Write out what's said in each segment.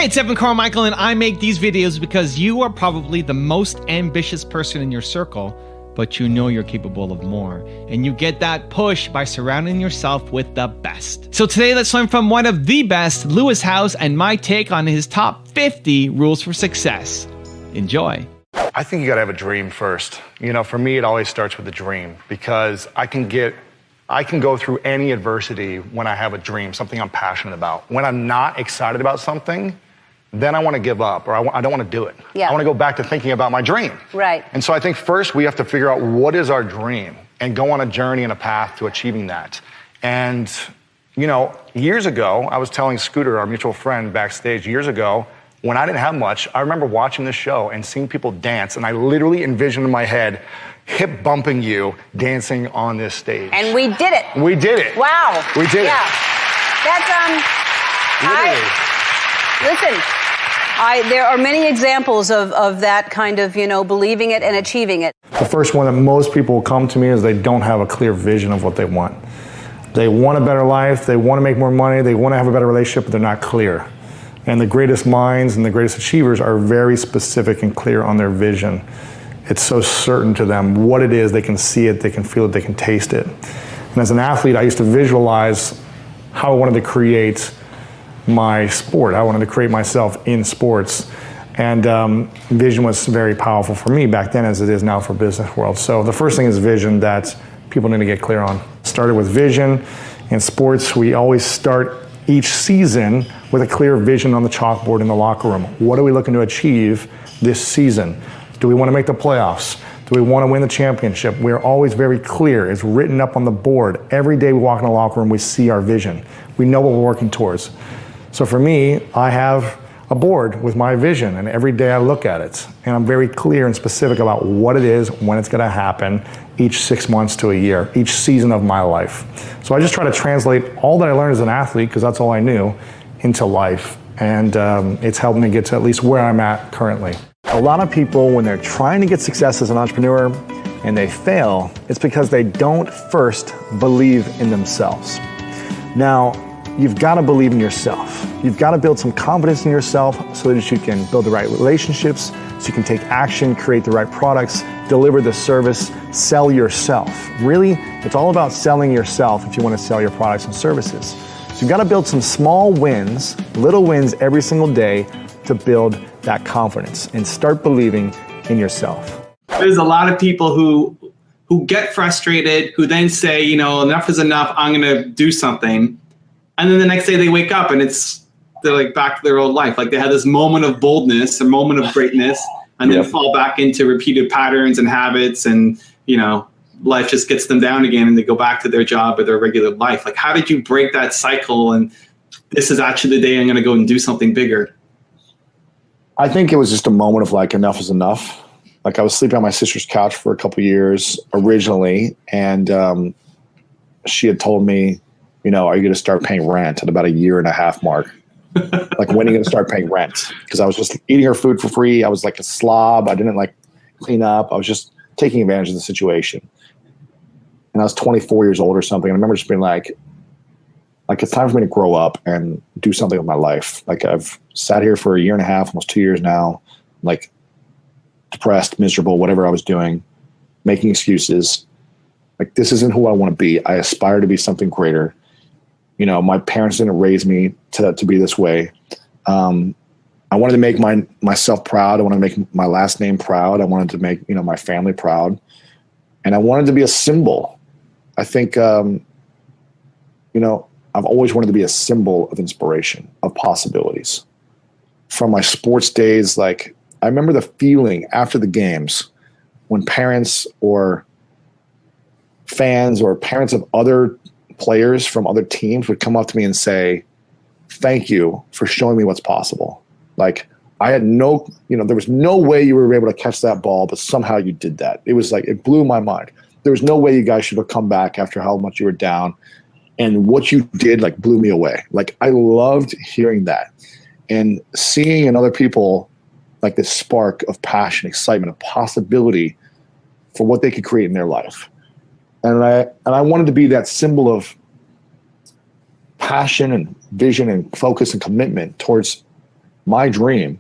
Hey, it's Evan Carmichael, and I make these videos because you are probably the most ambitious person in your circle, but you know you're capable of more. And you get that push by surrounding yourself with the best. So today, let's learn from one of the best, Lewis Howes, and my take on his top 50 rules for success. Enjoy. I think you gotta have a dream first. You know, for me, it always starts with a dream because I can go through any adversity when I have a dream, something I'm passionate about. When I'm not excited about something, then I want to give up, or I don't want to do it. Yeah. I want to go back to thinking about my dream. Right. And so I think first we have to figure out what is our dream and go on a journey and a path to achieving that. And, you know, years ago, I was telling Scooter, our mutual friend, backstage years ago, when I didn't have much, I remember watching this show and seeing people dance, and I literally envisioned in my head hip bumping you dancing on this stage. And we did it. We did it. Wow. We did it. That's Literally. listen. There are many examples of that kind of, you know, believing it and achieving it. The first one that most people come to me is they don't have a clear vision of what they want. They want a better life, they want to make more money, they want to have a better relationship, but they're not clear. And the greatest minds and the greatest achievers are very specific and clear on their vision. It's so certain to them what it is, they can see it, they can feel it, they can taste it. And as an athlete, I used to visualize how I wanted to create my sport. I wanted to create myself in sports. And vision was very powerful for me back then as it is now for business world. So the first thing is vision that people need to get clear on. Started with vision. In sports, we always start each season with a clear vision on the chalkboard in the locker room. What are we looking to achieve this season? Do we want to make the playoffs? Do we want to win the championship? We're always very clear. It's written up on the board. Every day we walk in the locker room, we see our vision. We know what we're working towards. So for me, I have a board with my vision, and every day I look at it. And I'm very clear and specific about what it is, when it's going to happen, each 6 months to a year, each season of my life. So I just try to translate all that I learned as an athlete, because that's all I knew, into life. And it's helped me get to at least where I'm at currently. A lot of people, when they're trying to get success as an entrepreneur and they fail, it's because they don't first believe in themselves. Now, you've got to believe in yourself. You've got to build some confidence in yourself so that you can build the right relationships, so you can take action, create the right products, deliver the service, sell yourself. Really, it's all about selling yourself if you want to sell your products and services. So you've got to build some small wins, little wins every single day to build that confidence and start believing in yourself. There's a lot of people who get frustrated, who then say, you know, enough is enough, I'm going to do something. And then the next day they wake up and they're like back to their old life. Like they had this moment of boldness, a moment of greatness, and then fall back into repeated patterns and habits, and, you know, life just gets them down again and they go back to their job or their regular life. Like, how did you break that cycle? And this is actually the day I'm going to go and do something bigger. I think it was just a moment of like, enough is enough. Like I was sleeping on my sister's couch for a couple of years originally. And she had told me, you know, are you going to start paying rent at about a 1.5 year mark? Like, when are you going to start paying rent? Because I was just eating her food for free. I was like a slob. I didn't like clean up. I was just taking advantage of the situation. And I was 24 years old or something. And I remember just being like, it's time for me to grow up and do something with my life. Like, I've sat here for 1.5 years, almost 2 years now, like depressed, miserable, whatever I was doing, making excuses. Like, this isn't who I want to be. I aspire to be something greater. You know, my parents didn't raise me to be this way. I wanted to make myself proud. I wanted to make my last name proud. I wanted to make, you know, my family proud. And I wanted to be a symbol. I think, you know, I've always wanted to be a symbol of inspiration, of possibilities. From my sports days, like, I remember the feeling after the games when parents or fans or parents of other players from other teams would come up to me and say, thank you for showing me what's possible. Like, I had no, you know, there was no way you were able to catch that ball, but somehow you did that. It was like, it blew my mind. There was no way you guys should have come back after how much you were down. And what you did, like, blew me away. Like, I loved hearing that and seeing in other people, like, this spark of passion, excitement, of possibility for what they could create in their life. And I wanted to be that symbol of passion and vision and focus and commitment towards my dream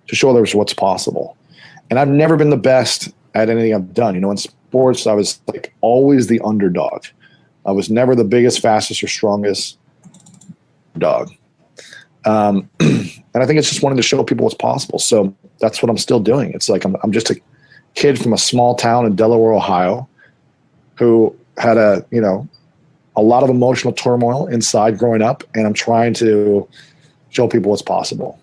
to show others what's possible. And I've never been the best at anything I've done. In sports, I was like always the underdog. I was never the biggest, fastest, or strongest dog. And I think it's just wanting to show people what's possible. So that's what I'm still doing. It's like I'm just a kid from a small town in Delaware, Ohio, who had a lot of emotional turmoil inside growing up, and I'm trying to show people what's possible,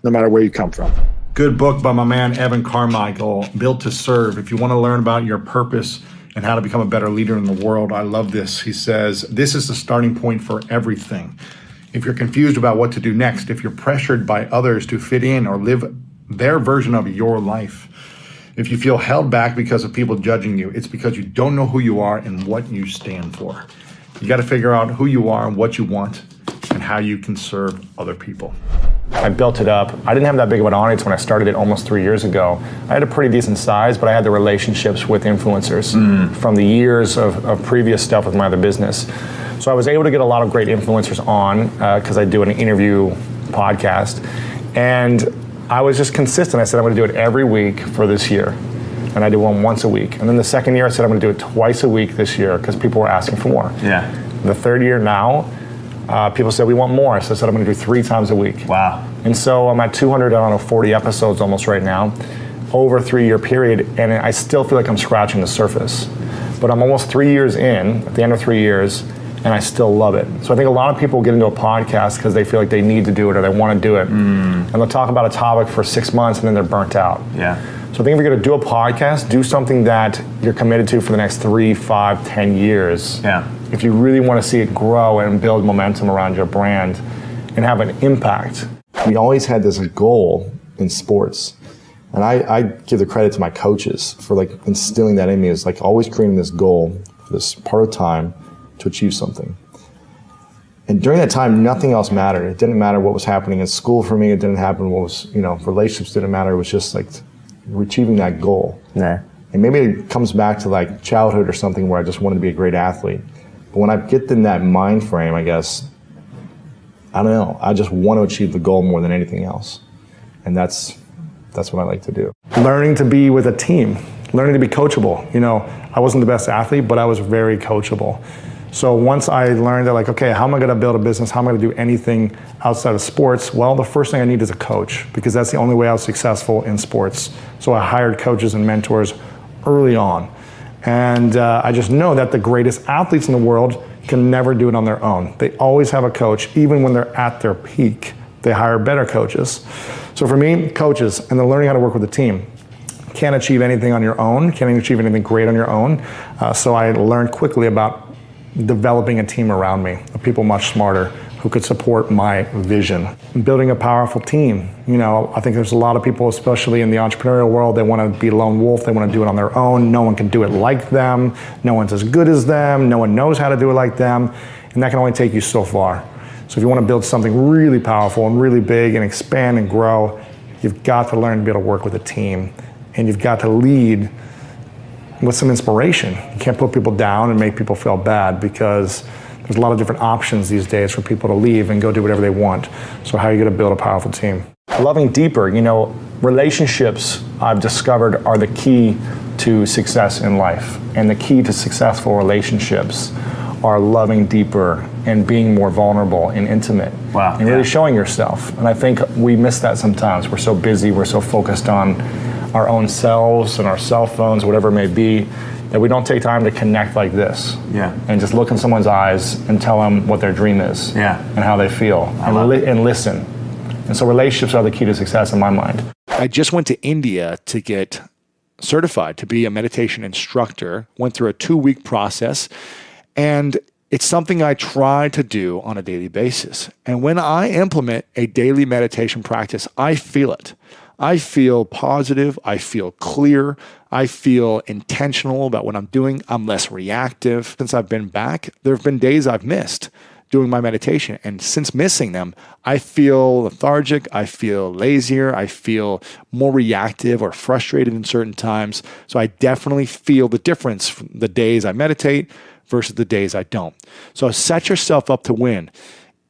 no matter where you come from. Good book by my man, Evan Carmichael, Built to Serve. If you want to learn about your purpose and how to become a better leader in the world, I love this. He says, this is the starting point for everything. If you're confused about what to do next, if you're pressured by others to fit in or live their version of your life, if you feel held back because of people judging you, it's because you don't know who you are and what you stand for. You got to figure out who you are and what you want and how you can serve other people. I built it up. I didn't have that big of an audience when I started it almost 3 years ago. I had a pretty decent size, but I had the relationships with influencers from the years of previous stuff with my other business. So I was able to get a lot of great influencers on because I do an interview podcast. And I was just consistent. I said, I'm going to do it every week for this year. And I did one once a week. And then the second year, I said, I'm going to do it twice a week this year because people were asking for more. Yeah. The third year now, people said, we want more. So I said, I'm going to do 3 times a week. Wow. And so I'm at 240 episodes almost right now, over a 3-year period. And I still feel like I'm scratching the surface. But I'm almost 3 years in, at the end of 3 years, and I still love it. So I think a lot of people get into a podcast because they feel like they need to do it or they want to do it. And they'll talk about a topic for 6 months and then they're burnt out. Yeah. So I think if you're going to do a podcast, do something that you're committed to for the next 3, 5, 10 years. Yeah. If you really want to see it grow and build momentum around your brand and have an impact. We always had this goal in sports. And I give the credit to my coaches for like instilling that in me. It's like always creating this goal for this part of time to achieve something. And during that time, nothing else mattered. It didn't matter what was happening in school for me. It didn't happen what was, relationships didn't matter. It was just like achieving that goal. Yeah. And maybe it comes back to like childhood or something where I just wanted to be a great athlete. But when I get in that mind frame, I guess, I don't know, I just want to achieve the goal more than anything else. And that's what I like to do. Learning to be with a team, learning to be coachable. I wasn't the best athlete, but I was very coachable. So once I learned that, like, okay, how am I going to build a business? How am I going to do anything outside of sports? Well, the first thing I need is a coach because that's the only way I was successful in sports. So I hired coaches and mentors early on. And I just know that the greatest athletes in the world can never do it on their own. They always have a coach, even when they're at their peak. They hire better coaches. So for me, coaches, and then learning how to work with a team. Can't achieve anything on your own, can't achieve anything great on your own. So I learned quickly about developing a team around me of people much smarter who could support my vision. Building a powerful team. I think there's a lot of people, especially in the entrepreneurial world, they want to be a lone wolf, they want to do it on their own. No one can do it like them. No one's as good as them. No one knows how to do it like them. And that can only take you so far. So if you want to build something really powerful and really big and expand and grow, you've got to learn to be able to work with a team. And you've got to lead with some inspiration. You can't put people down and make people feel bad because there's a lot of different options these days for people to leave and go do whatever they want. So how are you going to build a powerful team? Loving deeper, relationships I've discovered are the key to success in life. And the key to successful relationships are loving deeper and being more vulnerable and intimate. Wow. And really showing yourself. And I think we miss that sometimes. We're so busy, we're so focused on our own selves and our cell phones, whatever it may be, that we don't take time to connect like this. Yeah. And just look in someone's eyes and tell them what their dream is. Yeah. And how they feel. And listen. And so relationships are the key to success in my mind. I just went to India to get certified to be a meditation instructor, went through a 2-week process, and it's something I try to do on a daily basis. And when I implement a daily meditation practice, I feel it. I feel positive, I feel clear, I feel intentional about what I'm doing. I'm less reactive. Since I've been back, there have been days I've missed doing my meditation. And since missing them, I feel lethargic, I feel lazier, I feel more reactive or frustrated in certain times. So I definitely feel the difference from the days I meditate versus the days I don't. So set yourself up to win.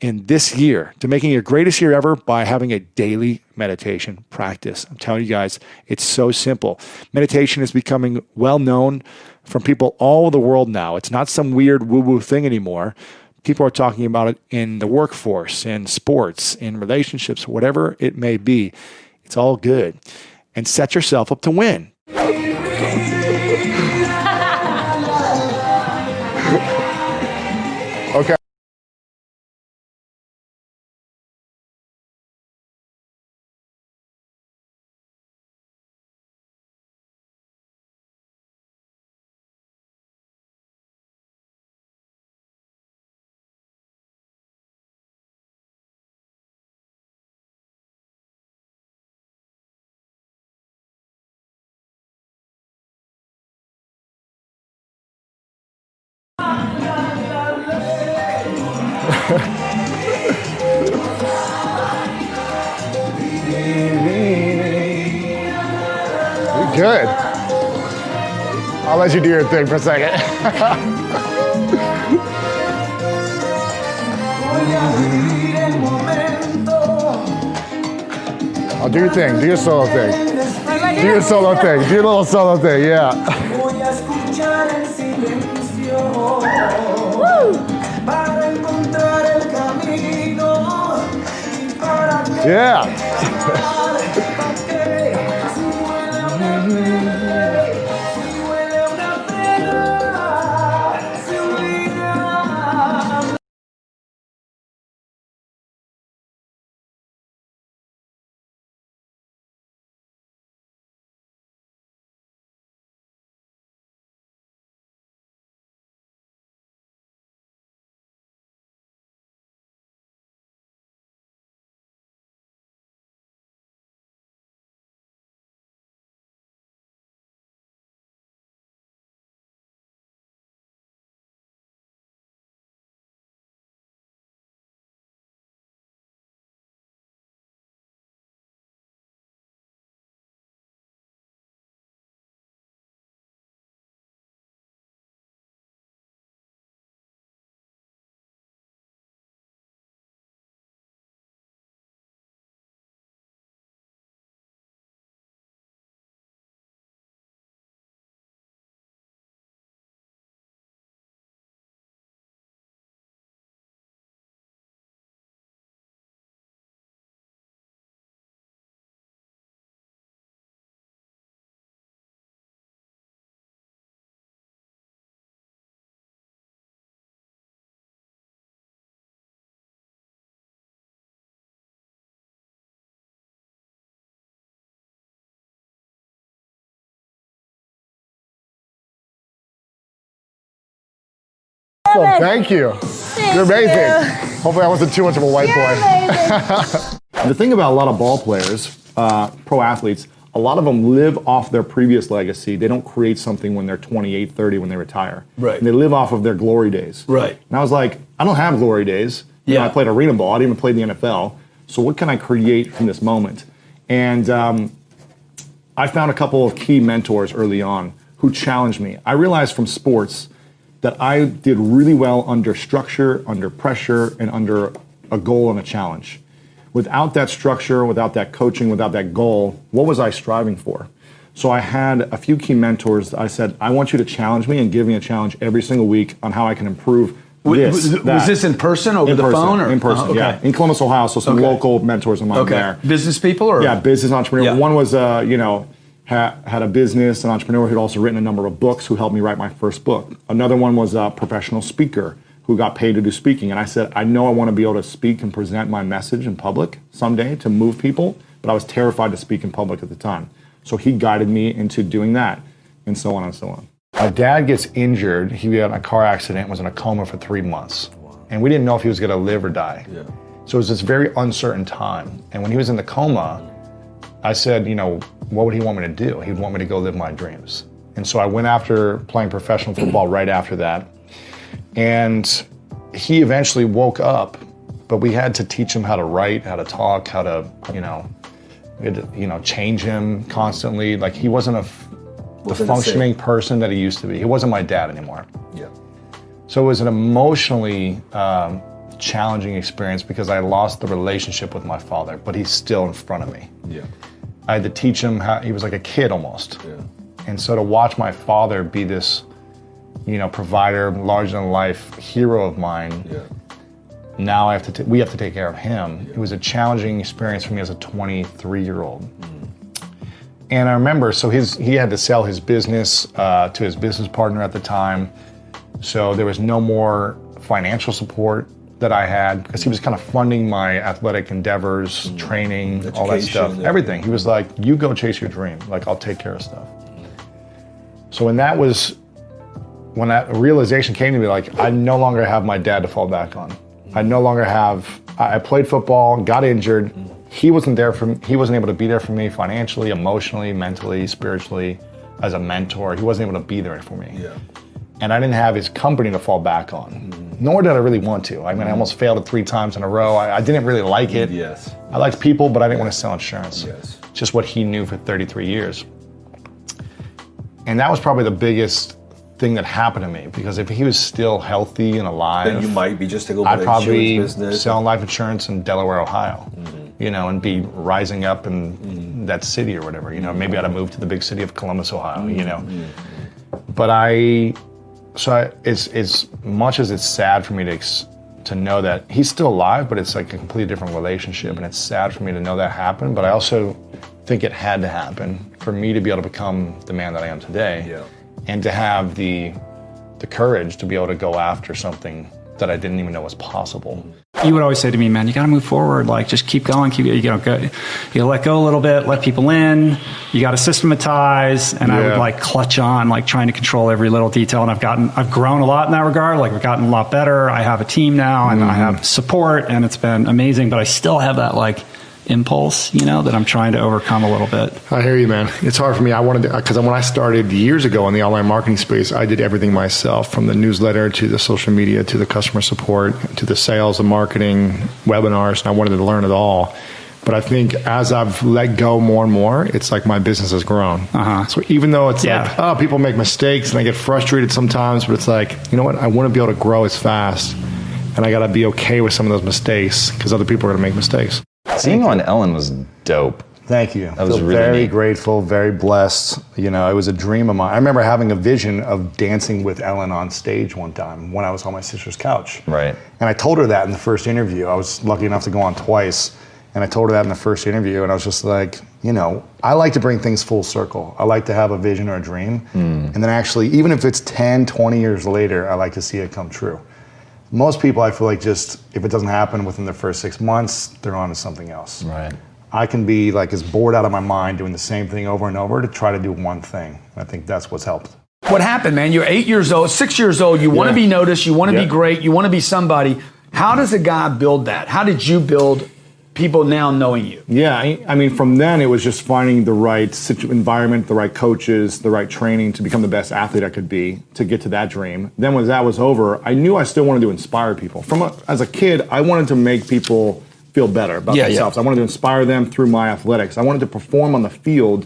in this year to making your greatest year ever by having a daily meditation practice. I'm telling you guys, it's so simple. Meditation is becoming well known from people all over the world now. It's not some weird woo-woo thing anymore. People are talking about it in the workforce, in sports, in relationships, whatever it may be. It's all good. And set yourself up to win. Okay. You're good. I'll let you do your thing for a second. Oh, do your thing. Do your solo thing. Do your solo thing. Do your little solo thing. Yeah. Yeah. Awesome. Thank you. You're amazing. Hopefully I wasn't too much of a white boy. The thing about a lot of ball players, pro athletes, a lot of them live off their previous legacy. They don't create something when they're 28, 30 when they retire. Right. And they live off of their glory days. Right. And I was like, I don't have glory days. You know, I played arena ball. I didn't even play the NFL. So what can I create from this moment? And I found a couple of key mentors early on who challenged me. I realized from sports that I did really well under structure, under pressure, and under a goal and a challenge. Without that structure, without that coaching, without that goal, what was I striving for? So I had a few key mentors. I said, I want you to challenge me and give me a challenge every single week on how I can improve this. Was this in person, over the phone? Or? In person, okay. yeah. In Columbus, Ohio, so some local mentors of mine there. Business people? Or? Yeah, business entrepreneur. Yeah. One was, had a business, an entrepreneur who'd also written a number of books who helped me write my first book. Another one was a professional speaker who got paid to do speaking. And I said, I know I want to be able to speak and present my message in public someday to move people, but I was terrified to speak in public at the time. So he guided me into doing that, and so on and so on. My dad gets injured. He got in a car accident, was in a coma for 3 months. And we didn't know if he was going to live or die. Yeah. So it was this very uncertain time. And when he was in the coma, I said, what would he want me to do? He would want me to go live my dreams. And so I went after playing professional football right after that. And he eventually woke up, but we had to teach him how to write, how to talk, how to, change him constantly. Like he wasn't the functioning person that he used to be. He wasn't my dad anymore. Yeah. So it was an emotionally challenging experience because I lost the relationship with my father, but he's still in front of me. Yeah. I had to teach him how, he was like a kid almost. Yeah. And so to watch my father be this, provider, larger than life hero of mine, now we have to take care of him. It was a challenging experience for me as a 23-year-old. And I remember, so he had to sell his business to his business partner at the time. So there was no more financial support that I had because he was kind of funding my athletic endeavors, training, all that stuff, everything. He was like, you go chase your dream. Like, I'll take care of stuff. So when that realization came to me, like, I no longer have my dad to fall back on. I played football, got injured. He wasn't able to be there for me financially, emotionally, mentally, spiritually, as a mentor. He wasn't able to be there for me. Yeah. And I didn't have his company to fall back on, nor did I really want to. I mean, I almost failed it 3 times in a row. I didn't really like it. Yes. I liked people, but I didn't want to sell insurance. Yes. Just what he knew for 33 years. And that was probably the biggest thing that happened to me, because if he was still healthy and alive, Then you might be just to go I'd probably business. selling life insurance in Delaware, Ohio, and be rising up in that city or whatever. Maybe I'd have moved to the big city of Columbus, Ohio. But as much as it's sad for me to know that he's still alive, but it's like a completely different relationship, and it's sad for me to know that happened. But I also think it had to happen for me to be able to become the man that I am today. Yeah. And to have the courage to be able to go after something that I didn't even know was possible. You would always say to me, man, you got to move forward. Like, just keep going. You let go a little bit, let people in. You got to systematize. And I would clutch on, trying to control every little detail. And I've grown a lot in that regard. Like, we've gotten a lot better. I have a team now, and I have support, and it's been amazing. But I still have that impulse, that I'm trying to overcome a little bit. I hear you, man. It's hard for me. Because when I started years ago in the online marketing space, I did everything myself, from the newsletter to the social media to the customer support to the sales, the marketing, webinars, and I wanted to learn it all. But I think as I've let go more and more, it's like my business has grown. So even though it's people make mistakes and I get frustrated sometimes, but it's like, you know what? I want to be able to grow as fast, and I got to be okay with some of those mistakes because other people are going to make mistakes. Seeing on Ellen was dope. Thank you. That was really very neat. grateful, very blessed. It was a dream of mine. I remember having a vision of dancing with Ellen on stage one time when I was on my sister's couch. Right. And I told her that in the first interview. I was lucky enough to go on twice. And I told her that in the first interview. And I was just like, I like to bring things full circle. I like to have a vision or a dream. And then actually, even if it's 10, 20 years later, I like to see it come true. Most people, I feel like, just if it doesn't happen within the first 6 months, they're on to something else. Right. I can be as bored out of my mind doing the same thing over and over to try to do one thing. I think that's what's helped. What happened, man? You're 8 years old, 6 years old. You want to be noticed. You want to be great. You want to be somebody. How does a guy build that? How did you build people now knowing you? Yeah, I mean, from then it was just finding the right environment, the right coaches, the right training to become the best athlete I could be to get to that dream. Then when that was over, I knew I still wanted to inspire people. As a kid, I wanted to make people feel better about themselves. I wanted to inspire them through my athletics. I wanted to perform on the field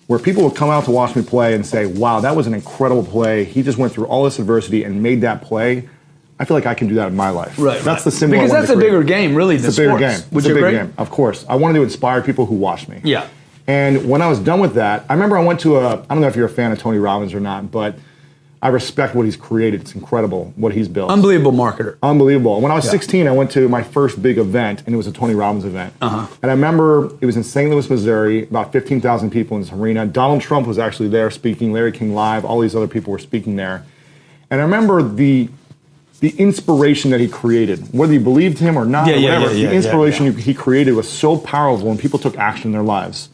where people would come out to watch me play and say, wow, that was an incredible play. He just went through all this adversity and made that play. I feel like I can do that in my life. Right. That's the symbol. Because that's a bigger game, really, than sports. It's a bigger game. Which it's a big game, of course. I wanted to inspire people who watch me. Yeah. And when I was done with that, I remember I went to I don't know if you're a fan of Tony Robbins or not, but I respect what he's created. It's incredible what he's built. Unbelievable marketer. Unbelievable. When I was 16, I went to my first big event, and it was a Tony Robbins event. And I remember it was in St. Louis, Missouri, about 15,000 people in this arena. Donald Trump was actually there speaking, Larry King Live, all these other people were speaking there. And I remember the inspiration that he created, whether you believed him or not, the inspiration he created was so powerful when people took action in their lives.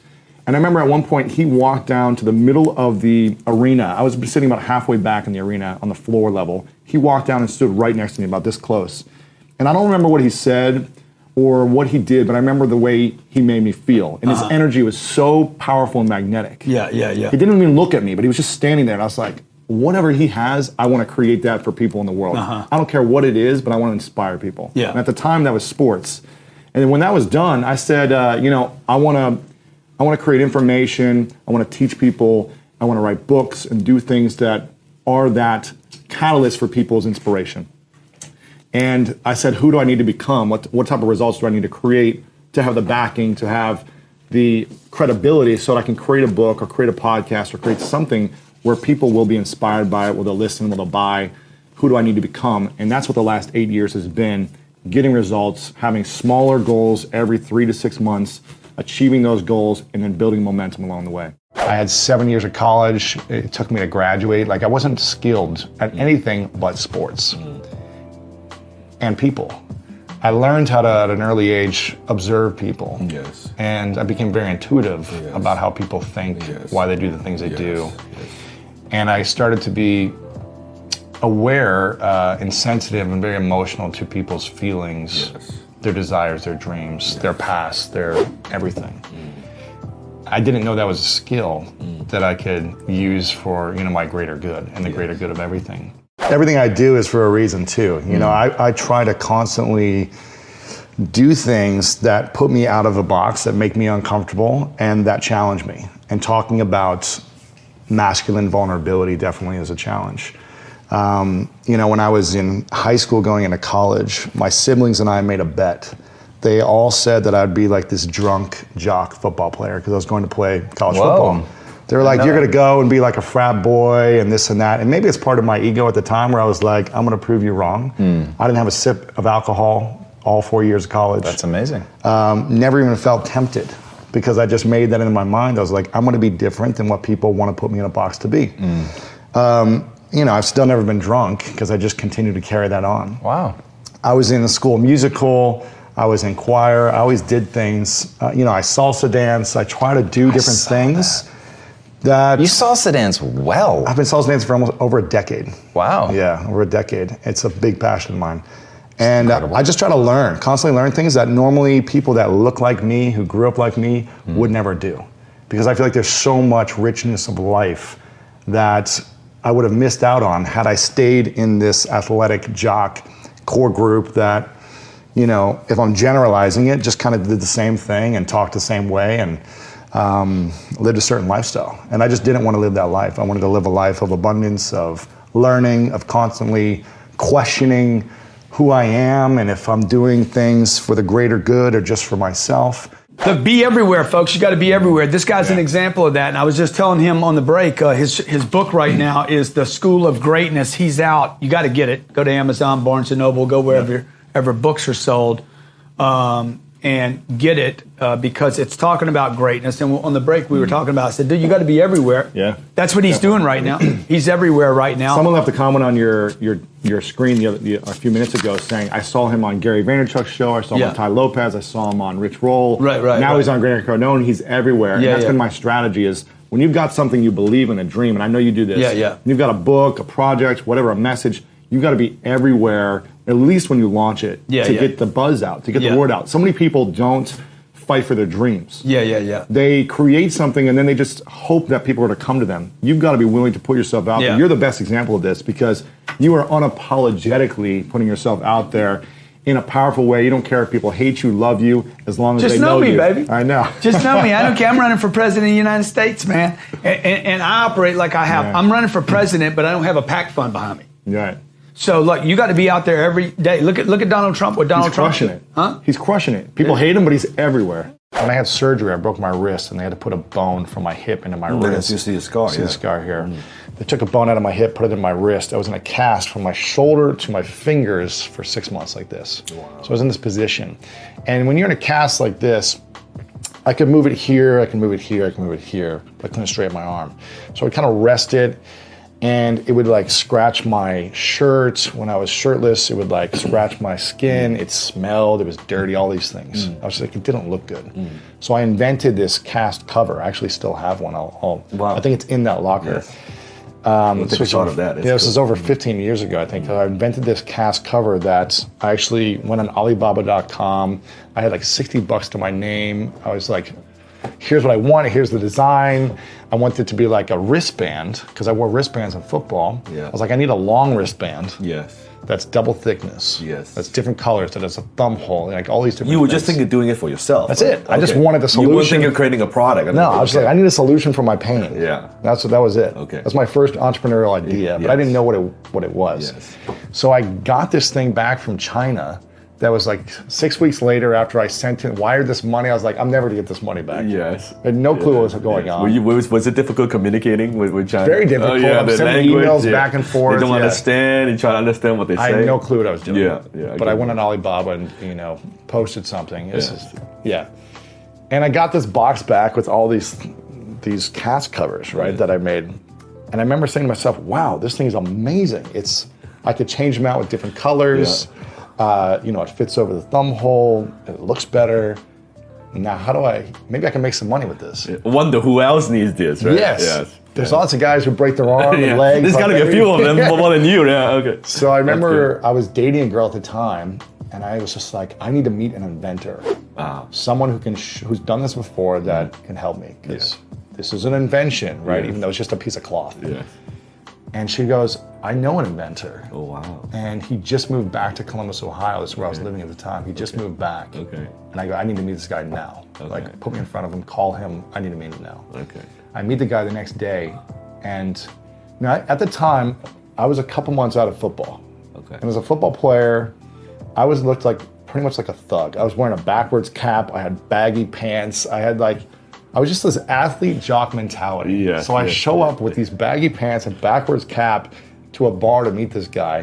And I remember at one point he walked down to the middle of the arena. I was sitting about halfway back in the arena on the floor level. He walked down and stood right next to me, about this close. And I don't remember what he said or what he did, but I remember the way he made me feel. And his energy was so powerful and magnetic. Yeah. He didn't even look at me, but he was just standing there, and I was like, whatever he has, I want to create that for people in the world. I don't care what it is, but I want to inspire people. Yeah. And at the time, that was sports. And then when that was done, I said, I want to create information. I want to teach people. I want to write books and do things that are that catalyst for people's inspiration. And I said, who do I need to become? What type of results do I need to create to have the backing, to have the credibility so that I can create a book or create a podcast or create something where people will be inspired by it, will they'll listen, will they'll buy? Who do I need to become? And that's what the last 8 years has been, getting results, having smaller goals every 3 to 6 months, achieving those goals, and then building momentum along the way. I had 7 years of college. It took me to graduate. Like, I wasn't skilled at anything but sports and people. I learned how to, at an early age, observe people. Yes. And I became very intuitive about how people think, why they do the things they do. And I started to be aware and sensitive and very emotional to people's feelings, their desires, their dreams, their past, their everything. I didn't know that was a skill that I could use for, my greater good and the greater good of everything. Everything I do is for a reason too. I try to constantly do things that put me out of a box, that make me uncomfortable, and that challenge me. And talking about masculine vulnerability definitely is a challenge. When I was in high school going into college, my siblings and I made a bet. They all said that I'd be like this drunk jock football player because I was going to play college football. They were like, you're going to go and be like a frat boy and this and that. And maybe it's part of my ego at the time where I was like, I'm going to prove you wrong. I didn't have a sip of alcohol all 4 years of college. That's amazing. Never even felt tempted because I just made that into my mind. I was like, I'm going to be different than what people want to put me in a box to be. I've still never been drunk because I just continue to carry that on. Wow. I was in the school musical. I was in choir. I always did things. I salsa dance. I try to do different things. That you salsa dance well. I've been salsa dancing for almost over a decade. Wow. Yeah, over a decade. It's a big passion of mine. And I just try to constantly learn things that normally people that look like me, who grew up like me, would never do. Because I feel like there's so much richness of life that I would have missed out on had I stayed in this athletic jock core group that, if I'm generalizing it, just kind of did the same thing and talked the same way and lived a certain lifestyle. And I just didn't want to live that life. I wanted to live a life of abundance, of learning, of constantly questioning who I am and if I'm doing things for the greater good or just for myself. But be everywhere, folks. You got to be everywhere. This guy's an example of that. And I was just telling him on the break, his book right now is The School of Greatness. He's out. You got to get it. Go to Amazon, Barnes & Noble, go wherever books are sold. And get it because it's talking about greatness. And on the break we were talking about, I said, dude, you got to be everywhere. Yeah. That's what he's doing right now. He's everywhere right now. Someone left a comment on your screen a few minutes ago saying, I saw him on Gary Vaynerchuk's show, I saw him on Ty Lopez, I saw him on Rich Roll. Now he's on Grant Cardone, he's everywhere. And that's been my strategy is when you've got something you believe in, a dream, and I know you do this. And you've got a book, a project, whatever, a message, you've got to be everywhere, at least when you launch it, to get the buzz out, to get the word out. So many people don't fight for their dreams. They create something and then they just hope that people are to come to them. You've got to be willing to put yourself out there. You're the best example of this because you are unapologetically putting yourself out there in a powerful way. You don't care if people hate you, love you, as long as they know you. Just know me, baby. I know. Just know me. I don't care. I'm running for president of the United States, man. And I operate like I have. I'm running for president, but I don't have a PAC fund behind me. Right. So look, you got to be out there every day. Look at Donald Trump. What Donald Trump crushing it. Huh? He's crushing it. People hate him, but he's everywhere. When I had surgery, I broke my wrist, and they had to put a bone from my hip into my wrist. You see a scar. See the scar here. They took a bone out of my hip, put it in my wrist. I was in a cast from my shoulder to my fingers for 6 months like this. Wow. So I was in this position. And when you're in a cast like this, I could move it here, I can move it here, I can move it here, but I couldn't straighten my arm. So I kind of rested. And it would like scratch my shirt when I was shirtless. It would like scratch my skin. It smelled. It was dirty. All these things. I was like, it didn't look good. So I invented this cast cover. I actually still have one. I think it's in that locker. Take a shot of that. This is over 15 years ago, I think. I invented this cast cover that I actually went on Alibaba.com. I had like $60 to my name. I was like, here's what I want, here's the design. I want it to be like a wristband, because I wore wristbands in football. I was like, I need a long wristband. that's double thickness. Yes. That's different colors. That has a thumb hole. Like all these different. You were just things. thinking of doing it for yourself. That's right? it. I just wanted the solution. You weren't thinking of creating a product. No, I was like, I need a solution for my pain. Yeah. That was it. Okay. That's my first entrepreneurial idea, but I didn't know what it was. Yes. So I got this thing back from China. That was like 6 weeks later after I wired this money. I was like, I'm never gonna get this money back. Yes. I had no clue what was going on. Was it difficult communicating with China? Very difficult. I'm sending emails back and forth. They don't understand. You try to understand what they say. I had no clue what I was doing. Yeah. But I went on Alibaba and posted something. And I got this box back with all these cast covers, right, that I made. And I remember saying to myself, wow, this thing is amazing. I could change them out with different colors. It fits over the thumb hole. It looks better. Now, maybe I can make some money with this. Wonder who else needs this, right? Yes. There's lots of guys who break their arm and leg. There's got to be a few of them more than you. Yeah, okay. So I remember I was dating a girl at the time, and I was just like, I need to meet an inventor. Someone who's done this before that can help me. Because this is an invention, right? Even though it's just a piece of cloth. Yeah. And she goes, I know an inventor. Oh, wow. And he just moved back to Columbus, Ohio. That's where I was living at the time. He just moved back. Okay. And I go, I need to meet this guy now. Okay. Like, put me in front of him, call him. I need to meet him now. Okay. I meet the guy the next day. And at the time, I was a couple months out of football. Okay. And as a football player, I looked like pretty much like a thug. I was wearing a backwards cap. I had baggy pants. I was just this athlete jock mentality. Yes, so I show up with these baggy pants and backwards cap to a bar to meet this guy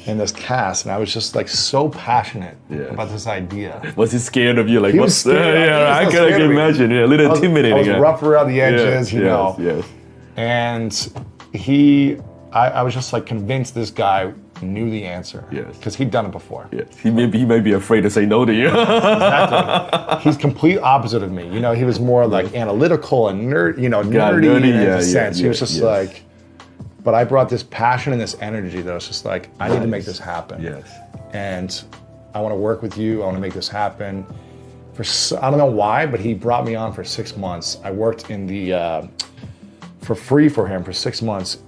in this cast, and I was just like so passionate about this idea. Was he scared of you? Like, he was scared. I can imagine. Yeah, a little intimidating. I was rough around the edges, you know. Yes. And I was just like convinced this guy knew the answer. Yes. Because he'd done it before. Yes. He may be afraid to say no to you. Exactly. He's complete opposite of me. He was more like analytical and nerdy in a sense. He was just like, but I brought this passion and this energy that I was just like, I need to make this happen. Yes. And I want to work with you. I want to make this happen. I don't know why, but he brought me on for 6 months. I worked for free for him for 6 months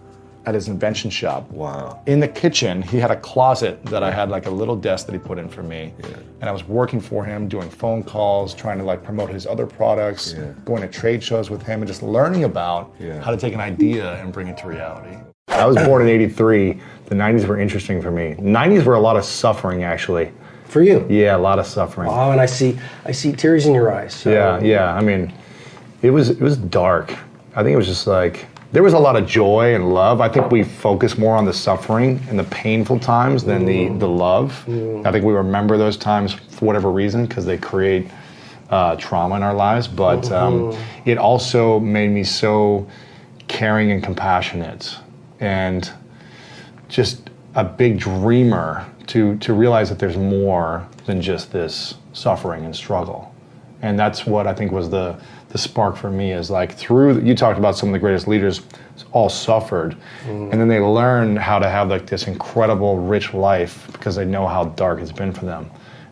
at his invention shop. Wow. In the kitchen, he had a closet that I had like a little desk that he put in for me. Yeah. And I was working for him, doing phone calls, trying to like promote his other products, going to trade shows with him and just learning about how to take an idea and bring it to reality. I was born in '83. The 90s were interesting for me. 90s were a lot of suffering, actually. For you? Yeah, a lot of suffering. Oh, and I see tears in your eyes. So. Yeah. I mean, it was dark. I think it was just like, there was a lot of joy and love. I think we focus more on the suffering and the painful times than the love. I think we remember those times for whatever reason because they create trauma in our lives. But it also made me so caring and compassionate and just a big dreamer to realize that there's more than just this suffering and struggle. And that's what I think was the spark for me is like you talked about some of the greatest leaders all suffered and then they learn how to have like this incredible rich life because they know how dark it's been for them.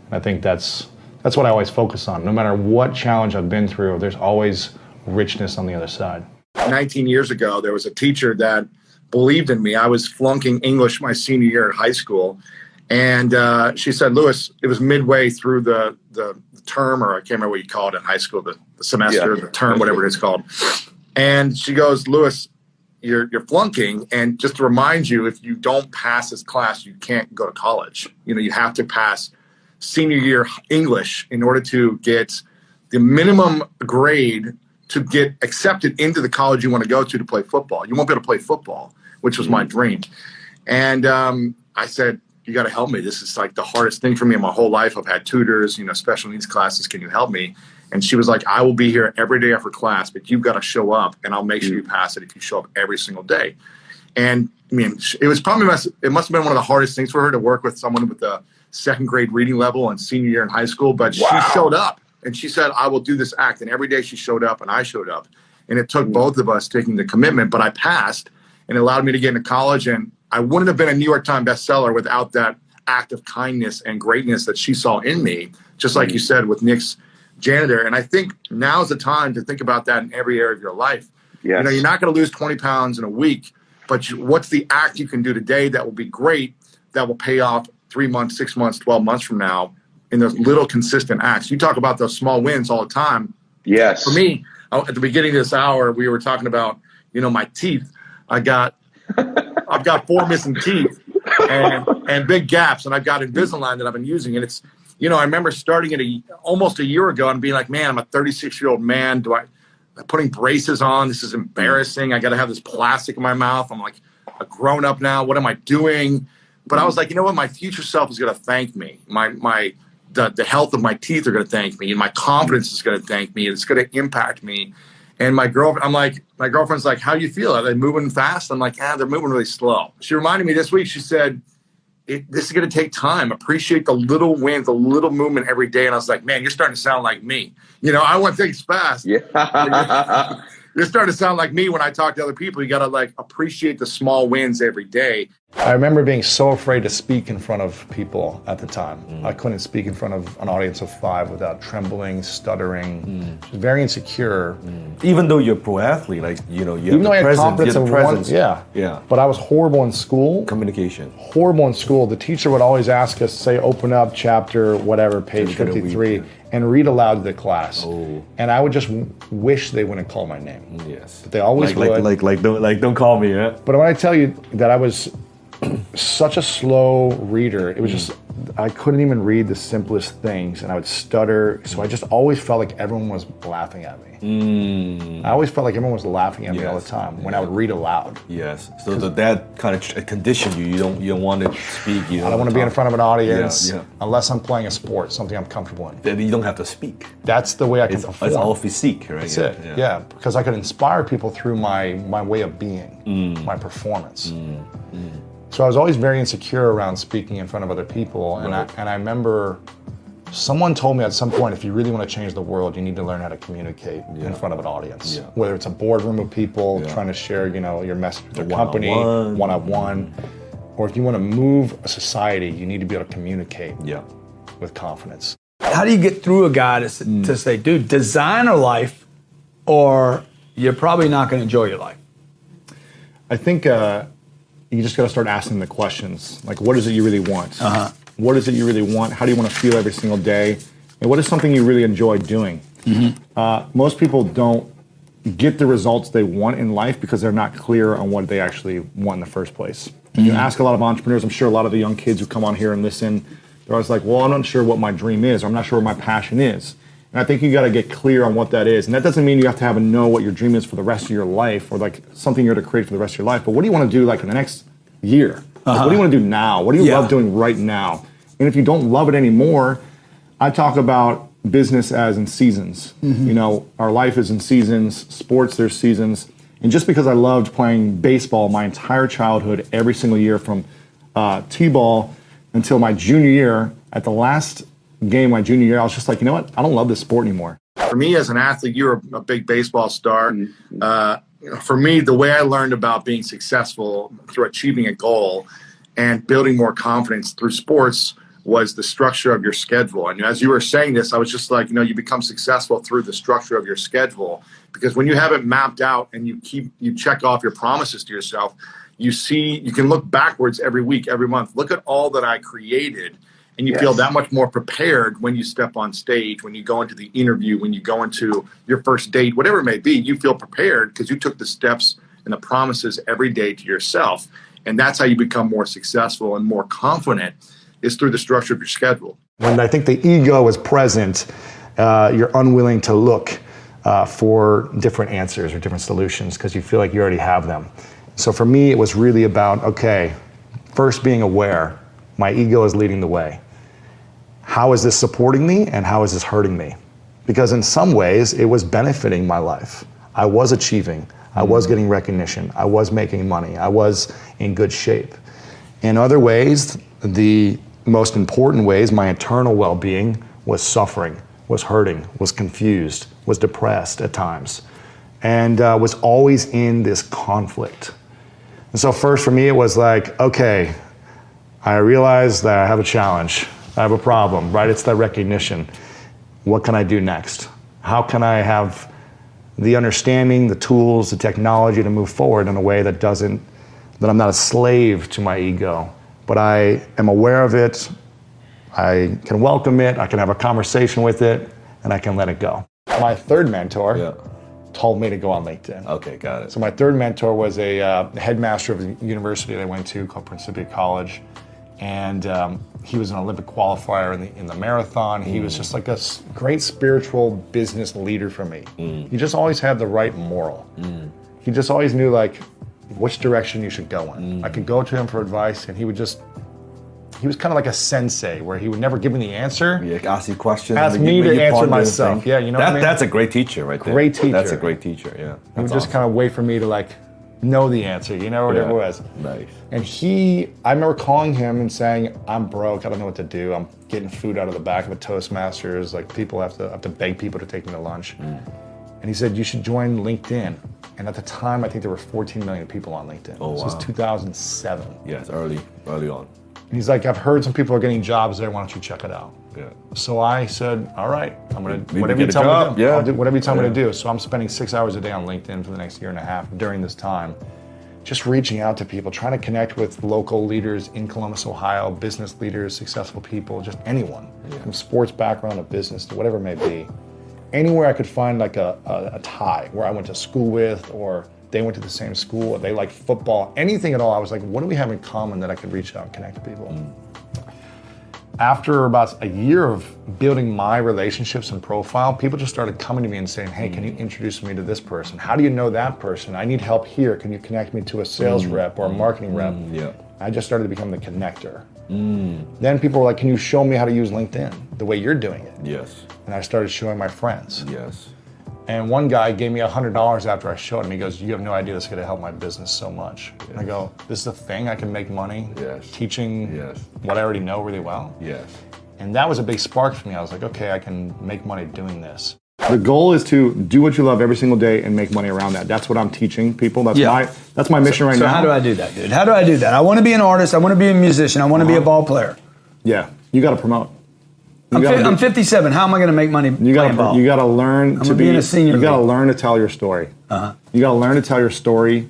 And I think that's what I always focus on. No matter what challenge I've been through, there's always richness on the other side. 19 years ago, there was a teacher that believed in me. I was flunking English my senior year at high school. And she said, Lewis, it was midway through the term, or I can't remember what you call it in high school, the semester, the term, whatever it's called. And she goes, Lewis, you're flunking. And just to remind you, if you don't pass this class, you can't go to college. You have to pass senior year English in order to get the minimum grade to get accepted into the college you want to go to play football. You won't be able to play football, which was my dream. And I said, you got to help me. This is like the hardest thing for me in my whole life. I've had tutors, special needs classes. Can you help me? And she was like, I will be here every day after class, but you've got to show up and I'll make sure you pass it if you show up every single day. And I mean, it must have been one of the hardest things for her to work with someone with a second grade reading level and senior year in high school. But she showed up and she said, I will do this act. And every day she showed up and I showed up. And it took both of us taking the commitment, but I passed and it allowed me to get into college. And I wouldn't have been a New York Times bestseller without that act of kindness and greatness that she saw in me, just like you said with Nick's janitor. And I think now's the time to think about that in every area of your life. Yes. You're not going to lose 20 pounds in a week, but what's the act you can do today that will be great that will pay off 3 months, 6 months, 12 months from now in those little consistent acts. You talk about those small wins all the time. Yes. For me, at the beginning of this hour, we were talking about, my teeth. I've got 4 missing teeth and big gaps, and I've got Invisalign that I've been using. And it's, I remember starting it almost a year ago and being like, man, I'm a 36-year-old man. I'm putting braces on. This is embarrassing. I got to have this plastic in my mouth. I'm like a grown up now. What am I doing? But I was like, you know what? My future self is going to thank me. The health of my teeth are going to thank me, and my confidence is going to thank me. It's going to impact me. And my girlfriend's like, how do you feel? Are they moving fast? I'm like, they're moving really slow. She reminded me this week, she said, this is going to take time. Appreciate the little wins, the little movement every day. And I was like, man, you're starting to sound like me. I want things fast. Yeah. You're starting to sound like me when I talk to other people. You got to appreciate the small wins every day. I remember being so afraid to speak in front of people at the time. I couldn't speak in front of an audience of 5 without trembling, stuttering, very insecure. Even though you're a pro athlete, Even though I had confidence in presence. Yeah. But I was horrible in school. Communication. Horrible in school. The teacher would always ask us, say, open up chapter, whatever, page 53, and read aloud to the class. Oh. And I would just wish they wouldn't call my name. Yes. But they always would. Don't call me, yeah? But when I tell you that I was such a slow reader, it was just, I couldn't even read the simplest things, and I would stutter. So I just always felt like everyone was laughing at me. I always felt like everyone was laughing at me all the time when I would read aloud. Yes. So that kind of conditioned you. You don't want to speak. I don't want to be in front of an audience unless I'm playing a sport, something I'm comfortable in. Then you don't have to speak. That's the way I can perform. It's all physique, right? That's it. Yeah, because I could inspire people through my way of being, my performance. So I was always very insecure around speaking in front of other people, and I remember someone told me at some point, if you really want to change the world, you need to learn how to communicate in front of an audience. Whether it's a boardroom of people trying to share, your message with the company, one-on-one, or if you want to move a society, you need to be able to communicate with confidence. How do you get through a guy to say, dude, design a life, or you're probably not going to enjoy your life? I think you just got to start asking the questions. Like, what is it you really want? What is it you really want? How do you want to feel every single day? And what is something you really enjoy doing? Most people don't get the results they want in life because they're not clear on what they actually want in the first place. You ask a lot of entrepreneurs, I'm sure a lot of the young kids who come on here and listen, they're always like, well, I'm not sure what my dream is, or I'm not sure what my passion is. And I think you got to get clear on what that is. And that doesn't mean you have to know what your dream is for the rest of your life, or something you're to create for the rest of your life. But what do you want to do in the next year? What do you want to do now? What do you love doing right now? And if you don't love it anymore, I talk about business as in seasons. Our life is in seasons. Sports, there's seasons. And just because I loved playing baseball my entire childhood, every single year from T-ball until my junior year, at the last game my junior year, I was just like, you know what? I don't love this sport anymore. For me as an athlete, you're a big baseball star. For me, the way I learned about being successful through achieving a goal and building more confidence through sports was the structure of your schedule. And as you were saying this, I was just like, you become successful through the structure of your schedule, because when you have it mapped out and you check off your promises to yourself, you can look backwards every week, every month. Look at all that I created. And you feel that much more prepared when you step on stage, when you go into the interview, when you go into your first date, whatever it may be. You feel prepared because you took the steps and the promises every day to yourself. And that's how you become more successful and more confident, is through the structure of your schedule. When I think the ego is present, you're unwilling to look for different answers or different solutions because you feel like you already have them. So for me, it was really about, okay, first being aware, my ego is leading the way. How is this supporting me and how is this hurting me? Because in some ways, it was benefiting my life. I was achieving. I was getting recognition. I was making money. I was in good shape. In other ways, the most important ways, my internal well-being was suffering, was hurting, was confused, was depressed at times, and was always in this conflict. And so first for me, it was like, okay, I realize that I have a challenge. I have a problem, right? It's that recognition. What can I do next? How can I have the understanding, the tools, the technology to move forward in a way that I'm not a slave to my ego, but I am aware of it. I can welcome it. I can have a conversation with it, and I can let it go. My third mentor told me to go on LinkedIn. Okay, got it. So my third mentor was a headmaster of the university that I went to called Principia College. And he was an Olympic qualifier in the marathon. He was just like a great spiritual business leader for me. He just always had the right moral. He just always knew like which direction you should go in. I could go to him for advice, and he was kind of like a sensei where he would never give me the answer. Yeah, ask you questions. Ask me to answer myself. Yeah, you know what I mean? That's a great teacher right there. Great teacher. That's a great teacher, yeah. He would just kind of wait for me to like know the answer, you know, whatever it was. Nice. And I remember calling him and saying, I'm broke, I don't know what to do. I'm getting food out of the back of a Toastmasters. Like people have to beg people to take me to lunch. And he said, you should join LinkedIn. And at the time, I think there were 14 million people on LinkedIn. Oh, this was 2007. Yes, early on. And he's like, I've heard some people are getting jobs there. Why don't you check it out? Yeah. So I said, all right, I'm going to, Maybe whatever you get a tell me job. to do, Yeah. I'll do whatever you tell me Yeah. to do. So I'm spending 6 hours a day on LinkedIn for the next year and a half during this time, just reaching out to people, trying to connect with local leaders in Columbus, Ohio, business leaders, successful people, just anyone from sports background to business to whatever it may be. Anywhere I could find like a tie where I went to school with, or they went to the same school, or they like football, anything at all. I was like, what do we have in common that I could reach out and connect to people? After about a year of building my relationships and profile, people just started coming to me and saying, hey, can you introduce me to this person? How do you know that person? I need help here. Can you connect me to a sales rep or a marketing rep? Yeah. I just started to become the connector. Then people were like, can you show me how to use LinkedIn the way you're doing it? Yes. And I started showing my friends. Yes. And one guy gave me $100 after I showed him. He goes, you have no idea this is going to help my business so much. Yes. And I go, this is a thing? I can make money teaching what I already know really well? Yes. And that was a big spark for me. I was like, okay, I can make money doing this. The goal is to do what you love every single day and make money around that. That's what I'm teaching people. That's my mission right now. So how do I do that, dude? How do I do that? I want to be an artist. I want to be a musician. I want to be a ball player. Yeah, you got to promote. I'm 57. How am I going to make money playing ball? You got to learn to be in a senior You got to league. learn to tell your story. You got to learn to tell your story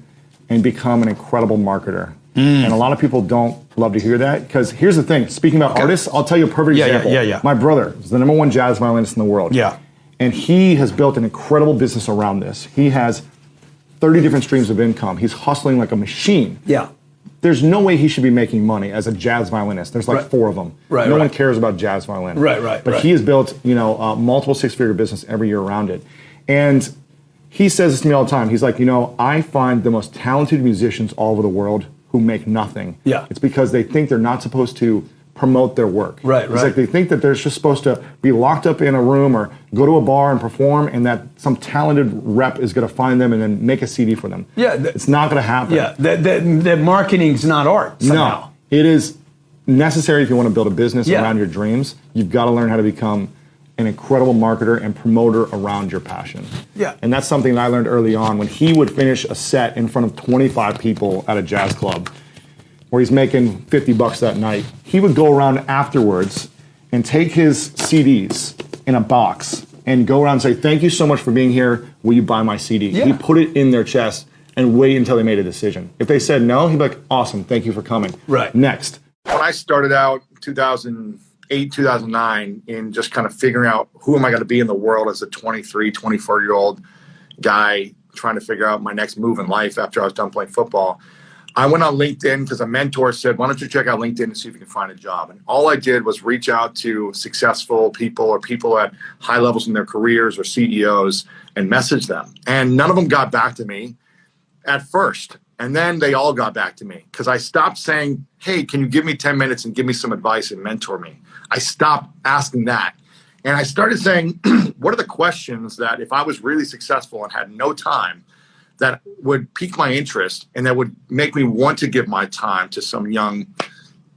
and become an incredible marketer. And a lot of people don't love to hear that, because here's the thing. Speaking about artists, I'll tell you a perfect example. Yeah. My brother is the #1 jazz violinist in the world. Yeah. And he has built an incredible business around this. He has 30 different streams of income. He's hustling like a machine. Yeah. There's no way he should be making money as a jazz violinist. There's like 4 of them. No one cares about jazz violin. But he has built, multiple 6-figure business every year around it. And he says this to me all the time. He's like, I find the most talented musicians all over the world who make nothing. Yeah. It's because they think they're not supposed to promote their work. It's like they think that they're just supposed to be locked up in a room or go to a bar and perform, and that some talented rep is going to find them and then make a CD for them. Yeah. It's not going to happen. Yeah. That marketing's not art somehow. No. It is necessary if you want to build a business around your dreams. You've got to learn how to become an incredible marketer and promoter around your passion. Yeah. And that's something that I learned early on when he would finish a set in front of 25 people at a jazz club where he's making $50 that night. He would go around afterwards and take his CDs in a box and go around and say, thank you so much for being here. Will you buy my CD? Yeah. He put it in their chest and wait until they made a decision. If they said no, he'd be like, awesome, thank you for coming. Right. Next. When I started out 2008, 2009 in just kind of figuring out who am I going to be in the world as a 23, 24-year-old guy trying to figure out my next move in life after I was done playing football, I went on LinkedIn because a mentor said, why don't you check out LinkedIn and see if you can find a job? And all I did was reach out to successful people or people at high levels in their careers or CEOs and message them. And none of them got back to me at first. And then they all got back to me because I stopped saying, hey, can you give me 10 minutes and give me some advice and mentor me? I stopped asking that. And I started saying, what are the questions that if I was really successful and had no time, that would pique my interest and that would make me want to give my time to some young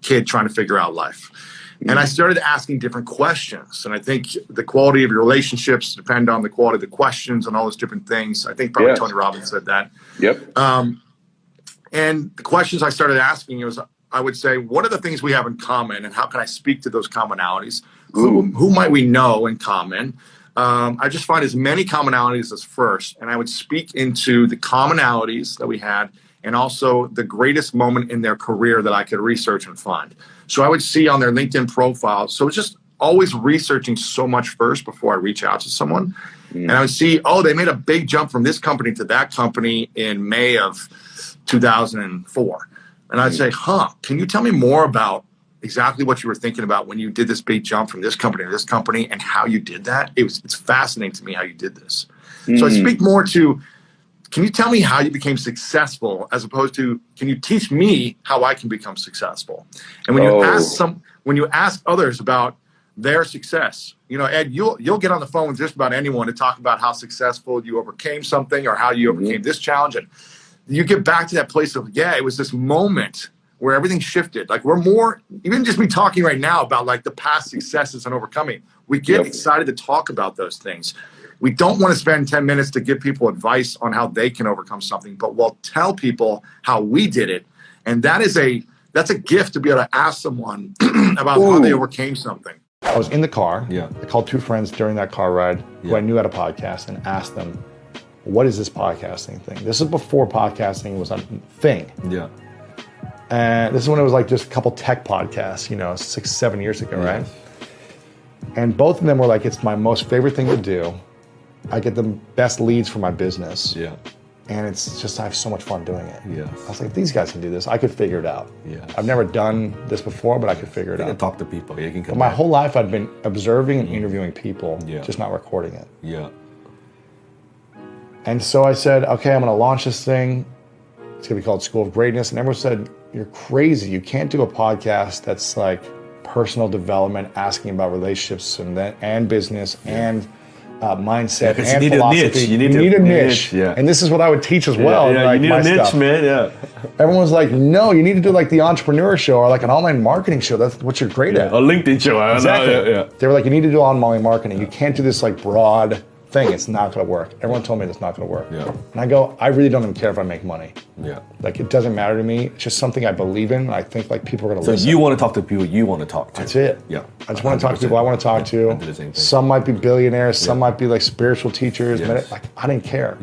kid trying to figure out life. And I started asking different questions. And I think the quality of your relationships depend on the quality of the questions and all those different things. I think probably Tony Robbins said that. Yep. And the questions I started asking was, I would say, what are the things we have in common and how can I speak to those commonalities? Who might we know in common? I just find as many commonalities as first, and I would speak into the commonalities that we had and also the greatest moment in their career that I could research and find. So I would see on their LinkedIn profile. So it's just always researching so much first before I reach out to someone. And I would see, oh, they made a big jump from this company to that company in May of 2004. And I'd say, can you tell me more about exactly what you were thinking about when you did this big jump from this company to this company and how you did that? It's fascinating to me how you did this. So I speak more to, can you tell me how you became successful as opposed to, can you teach me how I can become successful? And when you ask others about their success, you know, Ed, you'll get on the phone with just about anyone to talk about how successful you overcame something or how you overcame this challenge. And you get back to that place of, it was this moment where everything shifted. Like we're more, even just me talking right now about like the past successes and overcoming, we get excited to talk about those things. We don't want to spend 10 minutes to give people advice on how they can overcome something, but we'll tell people how we did it. And that's a gift to be able to ask someone about how they overcame something. I was in the car. I called 2 friends during that car ride who I knew had a podcast and asked them, what is this podcasting thing? This is before podcasting was a thing. And this is when it was like just a couple tech podcasts, 6-7 years ago, right? And both of them were like, it's my most favorite thing to do. I get the best leads for my business. And it's just, I have so much fun doing it. I was like, these guys can do this. I could figure it out. I've never done this before, but I could figure it out. You can talk to people. You can come. But my whole life I'd been observing and interviewing people, just not recording it. And so I said, okay, I'm going to launch this thing. It's going to be called School of Greatness. And everyone said, you're crazy. You can't do a podcast that's like personal development, asking about relationships and business and mindset and philosophy. You need a niche. And this is what I would teach as well. Like you need a niche, man. Everyone's like, no, you need to do like the entrepreneur show or like an online marketing show. That's what you're great at. A LinkedIn show. Exactly. They were like, you need to do online marketing. You can't do this like broad thing. It's not going to work. Everyone told me it's not going to work. And I go, I really don't even care if I make money. Like it doesn't matter to me. It's just something I believe in. And I think like people are going to listen. So you want to talk to people you want to talk to. That's it. I just want to talk to people I want to talk to. Some might be billionaires. Some might be like spiritual teachers. Like I didn't care.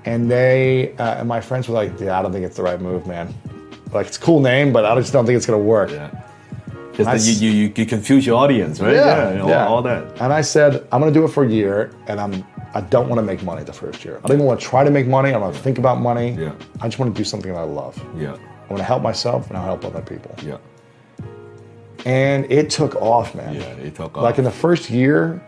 And they and my friends were like, I don't think it's the right move, man. Like it's a cool name, but I just don't think it's going to work. Because you confuse your audience, right? All that. And I said, I'm going to do it for a year, and I don't want to make money the first year. I don't even want to try to make money. I don't want to think about money. I just want to do something that I love. I want to help myself, and I'll help other people. And it took off, man. It took off. Like in the first year.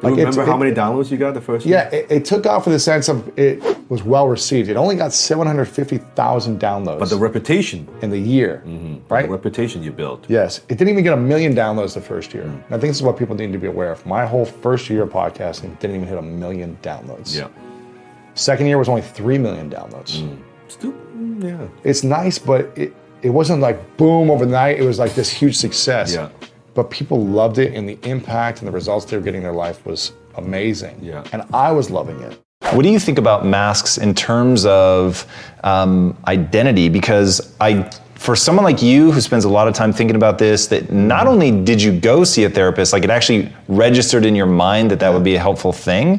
Do you remember how many downloads you got the first year? It took off in the sense of it was well received. It only got 750,000 downloads. But the reputation. In the year, right? The reputation you built. Yes. It didn't even get 1 million downloads the first year. And I think this is what people need to be aware of. My whole first year of podcasting didn't even hit 1 million downloads. Second year was only 3 million downloads. Still, It's nice, but it wasn't like boom overnight. It was like this huge success. But people loved it, and the impact and the results they were getting in their life was amazing. And I was loving it. What do you think about masks in terms of identity? Because for someone like you who spends a lot of time thinking about this, that not only did you go see a therapist, like it actually registered in your mind that would be a helpful thing.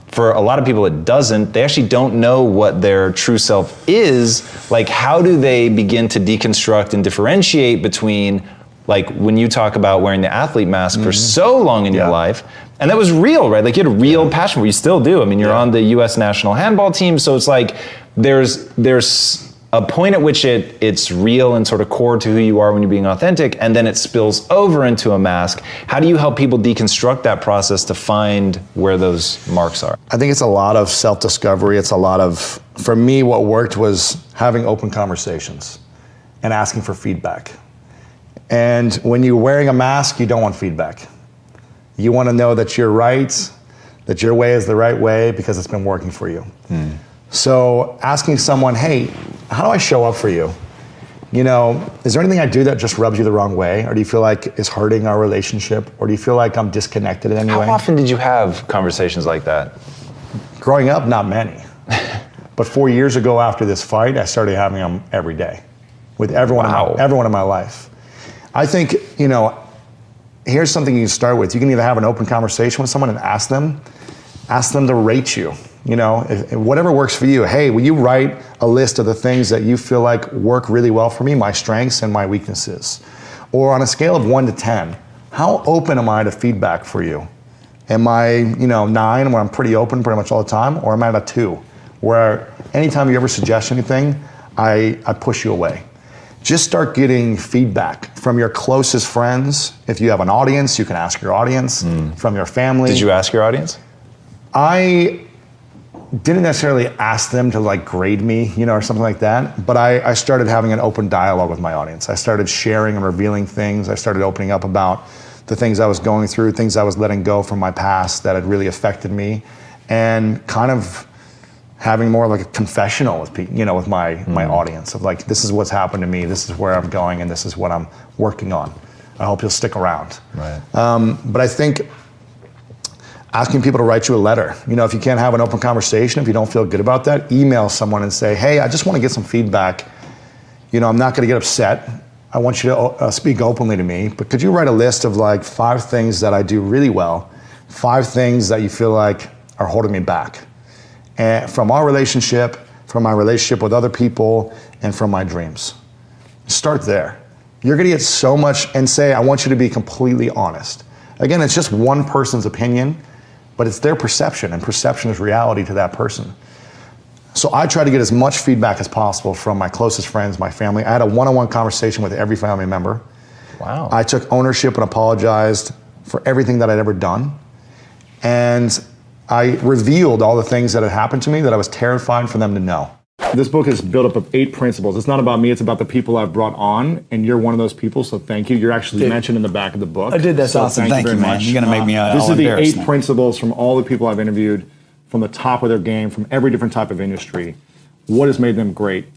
For a lot of people it doesn't. They actually don't know what their true self is. Like how do they begin to deconstruct and differentiate between, like when you talk about wearing the athlete mask for so long in your life, and that was real, right? Like you had a real passion for it. You still do. I mean, you're on the U.S. national handball team, so it's like there's a point at which it's real and sort of core to who you are when you're being authentic, and then it spills over into a mask. How do you help people deconstruct that process to find where those marks are? I think it's a lot of self-discovery. It's a lot of, for me, what worked was having open conversations and asking for feedback. And when you're wearing a mask, you don't want feedback. You want to know that you're right, that your way is the right way because it's been working for you. So asking someone, hey, how do I show up for you? Is there anything I do that just rubs you the wrong way? Or do you feel like it's hurting our relationship? Or do you feel like I'm disconnected in any way? How often did you have conversations like that? Growing up, not many. But 4 years ago after this fight, I started having them every day with everyone in my life. I think, here's something you can start with. You can either have an open conversation with someone and ask them to rate you. whatever works for you. Hey, will you write a list of the things that you feel like work really well for me, my strengths and my weaknesses? Or on a scale of 1 to 10, how open am I to feedback for you? Am I, 9, where I'm pretty open pretty much all the time? Or am I at a 2, where anytime you ever suggest anything, I push you away? Just start getting feedback from your closest friends. If you have an audience, you can ask your audience, from your family. Did you ask your audience? I didn't necessarily ask them to grade me, or something like that, but I started having an open dialogue with my audience. I started sharing and revealing things. I started opening up about the things I was going through, things I was letting go from my past that had really affected me, and kind of having more like a confessional with people, with my audience of this is what's happened to me, this is where I'm going, and this is what I'm working on. I hope you'll stick around. Right. But I think asking people to write you a letter. If you can't have an open conversation, if you don't feel good about that, email someone and say, hey, I just want to get some feedback. I'm not going to get upset. I want you to speak openly to me, but could you write a list of 5 things that I do really well, 5 things that you feel like are holding me back, and from our relationship, from my relationship with other people, and from my dreams. Start there. You're going to get so much, and say, I want you to be completely honest. Again, it's just one person's opinion, but it's their perception, and perception is reality to that person. So I try to get as much feedback as possible from my closest friends, my family. I had a one-on-one conversation with every family member. Wow. I took ownership and apologized for everything that I'd ever done. And I revealed all the things that had happened to me that I was terrified for them to know. This book is built up of 8 principles. It's not about me, it's about the people I've brought on, and you're one of those people, so thank you. You're actually mentioned in the back of the book. I did, that's awesome. Thank you, man. You're going to make me This is the 8 now. principles from all the people I've interviewed, from the top of their game, from every different type of industry. What has made them great?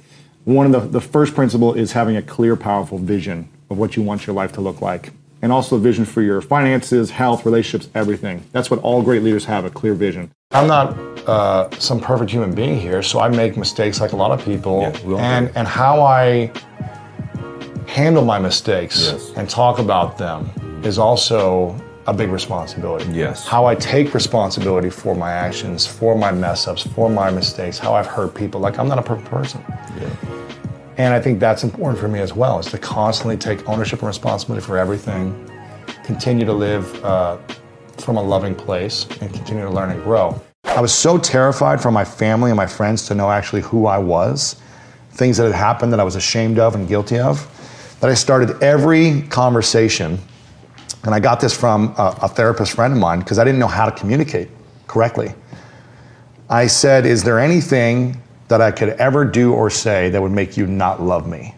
One of the first principle is having a clear, powerful vision of what you want your life to look like. And also a vision for your finances, health, relationships, everything. That's what all great leaders have, a clear vision. I'm not some perfect human being here, so I make mistakes like a lot of people. And how I handle my mistakes and talk about them is also a big responsibility. Yes. How I take responsibility for my actions, for my mess ups, for my mistakes, how I've hurt people. I'm not a perfect person. Yeah. And I think that's important for me as well, is to constantly take ownership and responsibility for everything, continue to live from a loving place, and continue to learn and grow. I was so terrified for my family and my friends to know actually who I was, things that had happened that I was ashamed of and guilty of, that I started every conversation, and I got this from a therapist friend of mine because I didn't know how to communicate correctly. I said, is there anything that I could ever do or say that would make you not love me?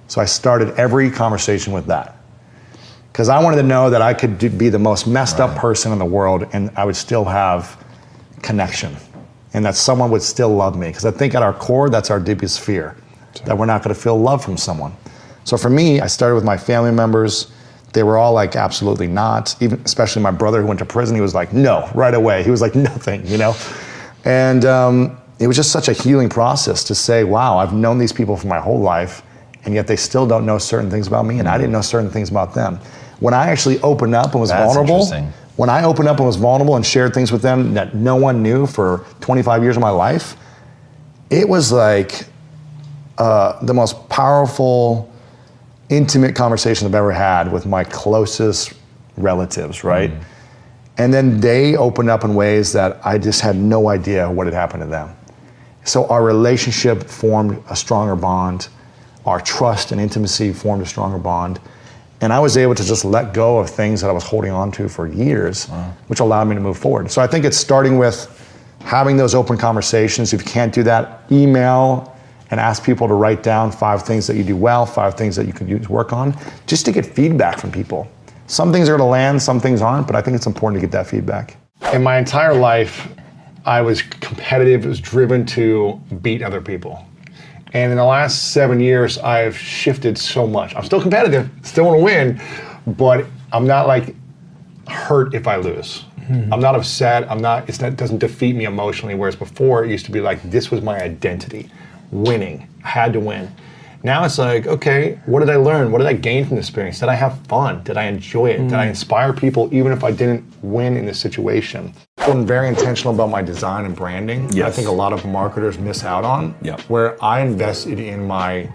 So I started every conversation with that. Because I wanted to know that I could be the most messed up person in the world and I would still have connection. And that someone would still love me. Because I think at our core, that's our deepest fear. That we're not going to feel love from someone. So for me, I started with my family members. They were all absolutely not. Even especially my brother who went to prison, he was no, right away. He was nothing, And it was just such a healing process to say, wow, I've known these people for my whole life, and yet they still don't know certain things about me, and I didn't know certain things about them. When I actually opened up and was vulnerable, when I opened up and was vulnerable and shared things with them that no one knew for 25 years of my life, it was the most powerful, intimate conversation I've ever had with my closest relatives, right? And then they opened up in ways that I just had no idea what had happened to them. So our relationship formed a stronger bond. Our trust and intimacy formed a stronger bond. And I was able to just let go of things that I was holding on to for years, which allowed me to move forward. So I think it's starting with having those open conversations. If you can't do that, email and ask people to write down 5 things that you do well, 5 things that you can use work on, just to get feedback from people. Some things are going to land, some things aren't, but I think it's important to get that feedback. In my entire life, I was competitive, was driven to beat other people. And in the last 7 years, I've shifted so much. I'm still competitive, still want to win, but I'm not hurt if I lose. I'm not upset, it doesn't defeat me emotionally, whereas before it used to be this was my identity, winning, I had to win. Now it's okay, what did I learn? What did I gain from this experience? Did I have fun? Did I enjoy it? Did I inspire people even if I didn't win in this situation? I'm very intentional about my design and branding. Yes. I think a lot of marketers miss out on. Yeah. Where I invested in I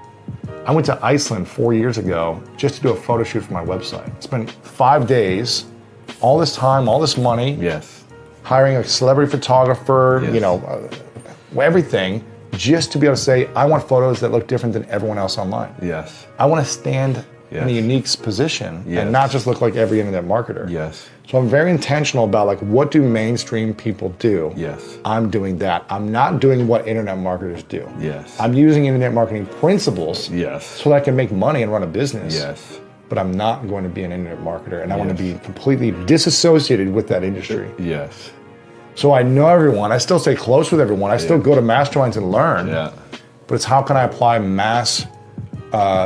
went to Iceland 4 years ago just to do a photo shoot for my website. Spent 5 days, all this time, all this money. Yes. Hiring a celebrity photographer, Yes. Everything, just to be able to say, I want photos that look different than everyone else online. Yes. I want to stand in a unique position and not just look like every internet marketer. Yes. So I'm very intentional about like, what do mainstream people do? Yes. I'm doing that. I'm not doing what internet marketers do. Yes. I'm using internet marketing principles Yes. so that I can make money and run a business. Yes. But I'm not going to be an internet marketer, and I want to be completely disassociated with that industry. Yes. So I know everyone. I still stay close with everyone. I still go to masterminds and learn. Yeah. But it's how can I apply mass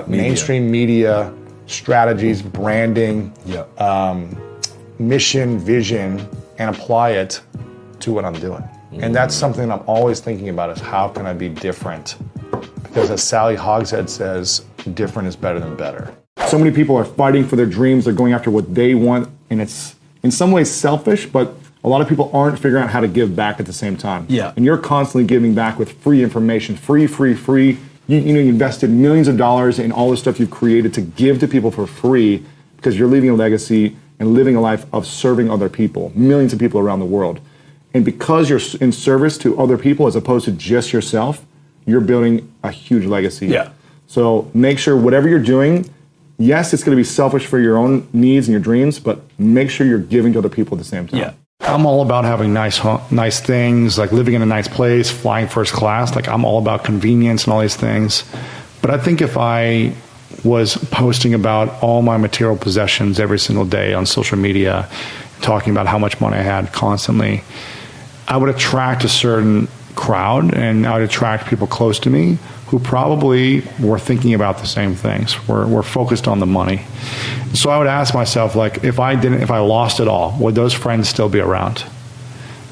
mainstream media strategies, branding, mission, vision, and apply it to what I'm doing. And that's something I'm always thinking about is how can I be different? Because as Sally Hogshead says, different is better than better. So many people are fighting for their dreams. They're going after what they want. And it's in some ways selfish, but a lot of people aren't figuring out how to give back at the same time. Yeah. And you're constantly giving back with free information, free. You invested millions of dollars in all the stuff you've created to give to people for free because you're leaving a legacy and living a life of serving other people, millions of people around the world. And because you're in service to other people as opposed to just yourself, you're building a huge legacy. Yeah. So make sure whatever you're doing, yes, it's going to be selfish for your own needs and your dreams, but make sure you're giving to other people at the same time. Yeah. I'm all about having nice things, like living in a nice place, flying first class. Like I'm all about convenience and all these things. But I think if I was posting about all my material possessions every single day on social media, talking about how much money I had constantly, I would attract a certain crowd and I would attract people close to me who probably were thinking about the same things. We're focused on the money. So I would ask myself, like, if I lost it all, would those friends still be around?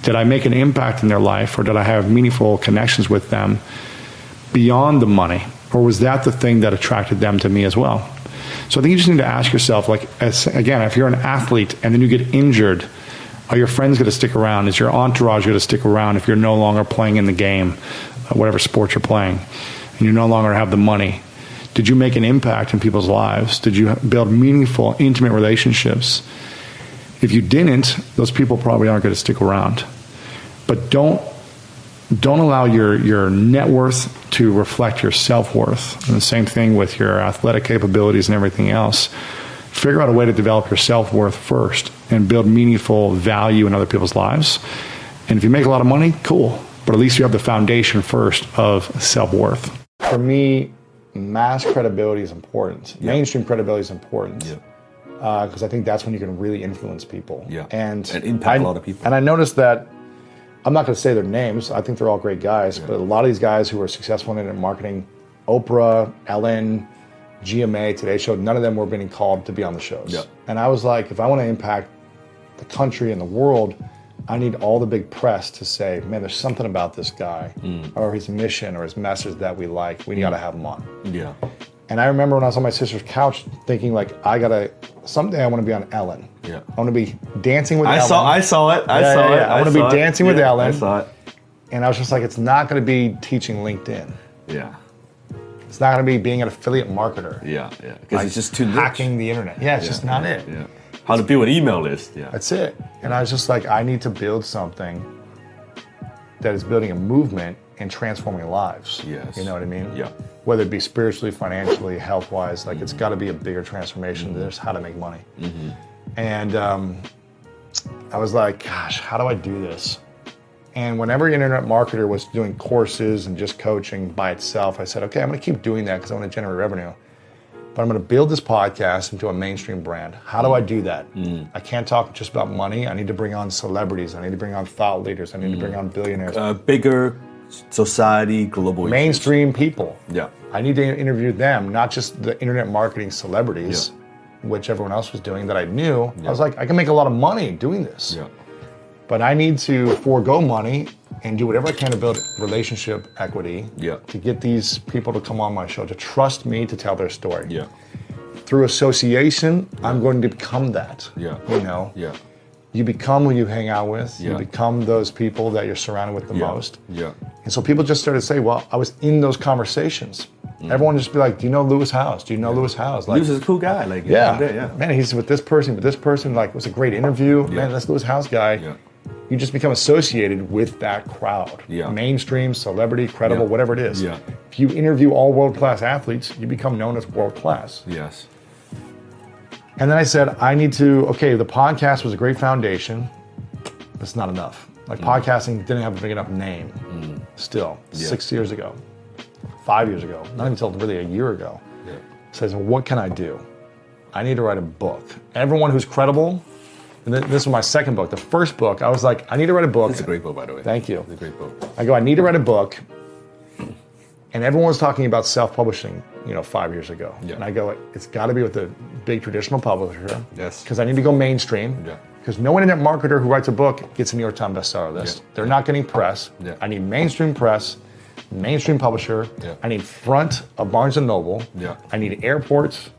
Did I make an impact in their life, or did I have meaningful connections with them beyond the money? Or was that the thing that attracted them to me as well? So I think you just need to ask yourself, like, again, if you're an athlete and then you get injured, are your friends going to stick around? Is your entourage going to stick around if you're no longer playing in the game, whatever sport you're playing, and you no longer have the money? Did you make an impact in people's lives? Did you build meaningful, intimate relationships? If you didn't, those people probably aren't going to stick around. But don't allow your net worth to reflect your self-worth. And the same thing with your athletic capabilities and everything else. Figure out a way to develop your self-worth first and build meaningful value in other people's lives. And if you make a lot of money, cool. But at least you have the foundation first of self-worth. For me, mass credibility is important. Yeah. Mainstream credibility is important. Because I think that's when you can really influence people. Yeah. And impact a lot of people. And I noticed that, I'm not going to say their names, I think they're all great guys, but a lot of these guys who are successful in internet marketing, Oprah, Ellen, GMA, Today Show, none of them were being called to be on the shows. Yeah. And I was like, if I want to impact the country and the world, I need all the big press to say, man, there's something about this guy or his mission or his message that we like. We got to have him on. Yeah. And I remember when I was on my sister's couch thinking, like, someday I want to be on Ellen. Yeah. I want to be dancing with Ellen. I saw it. I want to be dancing with Ellen. I saw it. And I was just like, it's not going to be teaching LinkedIn. Yeah. It's not going to be being an affiliate marketer. Yeah. Because it's just too hacking the internet. Yeah, it's just not it. Yeah. How to build an email list. Yeah. That's it. And I was just like, I need to build something that is building a movement and transforming lives. Yes. You know what I mean? Yeah. Whether it be spiritually, financially, health-wise, like it's got to be a bigger transformation than just how to make money. And I was like, gosh, how do I do this? And when every internet marketer was doing courses and just coaching by itself, I said, okay, I'm going to keep doing that because I want to generate revenue. But I'm going to build this podcast into a mainstream brand. How do I do that? I can't talk just about money. I need to bring on celebrities. I need to bring on thought leaders. I need to bring on billionaires. Bigger society, global mainstream people. Yeah. I need to interview them, not just the internet marketing celebrities, which everyone else was doing that I knew. I was like, I can make a lot of money doing this. Yeah. But I need to forego money and do whatever I can to build relationship equity to get these people to come on my show, to trust me to tell their story. Yeah. Through association, I'm going to become that. Yeah. You know? Yeah. you become who you hang out with. Yeah. You become those people that you're surrounded with the most. Yeah. And so people just started to say, well, I was in those conversations. Everyone just be like, do you know Lewis Howes? Do you know Lewis Howes? Like, Lewis is a cool guy. Like, yeah. Man, he's with this person, Like, it was a great interview. Man, that's Lewis Howes guy. Yeah. You just become associated with that crowd. Yeah. Mainstream, celebrity, credible, whatever it is. Yeah. If you interview all world-class athletes, you become known as world-class. Yes. And then I said, the podcast was a great foundation. That's not enough. Like podcasting didn't have a big enough name still, 6 years ago, 5 years ago, not even until really a year ago. Yeah. So I said, what can I do? I need to write a book. Everyone who's credible, and this was my second book. The first book, I was like, I need to write a book. It's a great book, by the way. Thank you. It's a great book. I need to write a book. And everyone was talking about self-publishing, 5 years ago. Yeah. And I go, it's got to be with a big traditional publisher. Yes. Because I need to go mainstream. Yeah. Because no internet marketer who writes a book gets a New York Times bestseller list. Yeah. They're not getting press. Yeah. I need mainstream press, mainstream publisher. Yeah. I need front of Barnes & Noble. Yeah. I need airports.